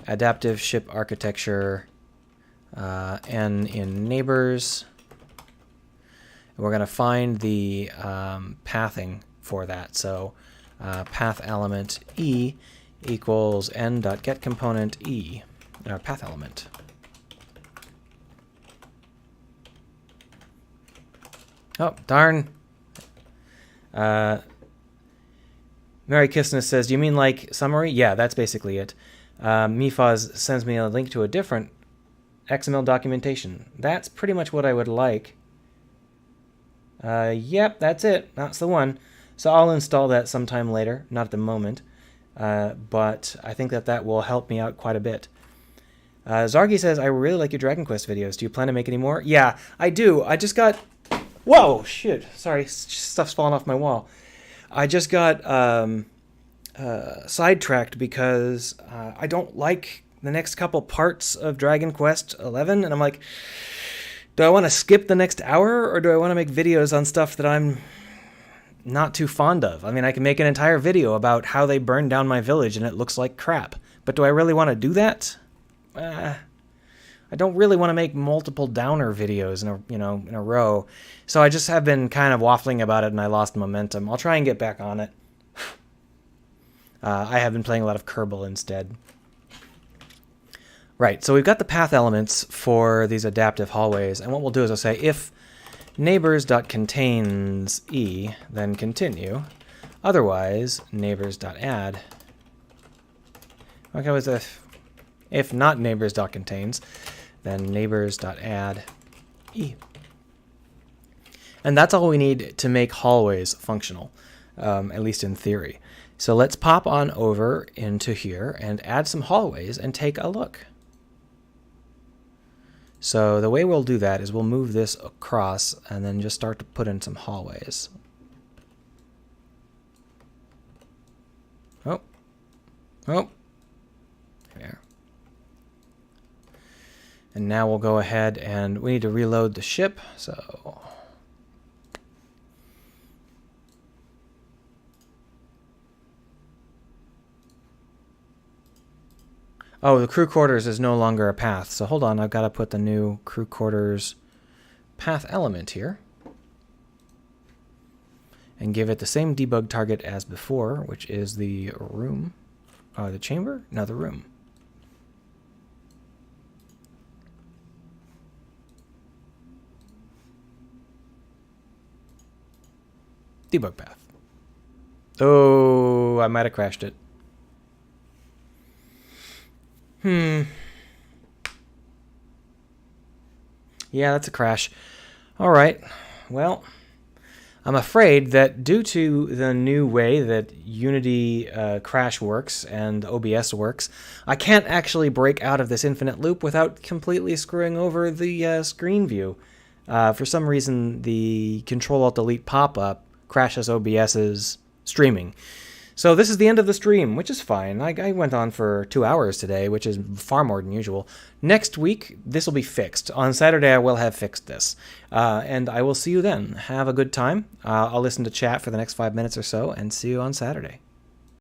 adaptive ship architecture n in neighbors. And we're going to find the pathing for that. So path element e equals n.getComponent e, our path element. Oh, darn. Mary Kissness says, do you mean like summary? Yeah, that's basically it. Mifaz sends me a link to a different XML documentation. That's pretty much what I would like. Yep, that's it. That's the one. So I'll install that sometime later, not at the moment. But I think that that will help me out quite a bit. Zargi says, I really like your Dragon Quest videos. Do you plan to make any more? Yeah, I do. I just got... Whoa, shit. Sorry, stuff's falling off my wall. I just got sidetracked because I don't like the next couple parts of Dragon Quest XI, and I'm like, do I want to skip the next hour, or do I want to make videos on stuff that I'm not too fond of? I mean, I can make an entire video about how they burned down my village and it looks like crap, but do I really want to do that? I don't really want to make multiple downer videos in a row. So I just have been kind of waffling about it and I lost momentum. I'll try and get back on it. I have been playing a lot of Kerbal instead. Right, so we've got the path elements for these adaptive hallways, and what we'll do is I'll say if neighbors.contains e, then continue. Otherwise, neighbors.add. Okay, was if not neighbors.contains, then neighbors.add e. And that's all we need to make hallways functional, at least in theory. So let's pop on over into here and add some hallways and take a look. So the way we'll do that is we'll move this across and then just start to put in some hallways. Oh. There. And now we'll go ahead and we need to reload the ship. So oh, the crew quarters is no longer a path. So hold on, I've got to put the new crew quarters path element here. And give it the same debug target as before, which is the room. The chamber? No, the room. Debug path. Oh, I might have crashed it. Yeah, that's a crash. All right. Well, I'm afraid that due to the new way that Unity Crash works and OBS works, I can't actually break out of this infinite loop without completely screwing over the screen view. For some reason, the Control-Alt-Delete pop-up crashes OBS's streaming. So this is the end of the stream, which is fine. I went on for 2 hours today, which is far more than usual. Next week, this will be fixed. On Saturday, I will have fixed this. And I will see you then. Have a good time. I'll listen to chat for the next 5 minutes or so, and see you on Saturday.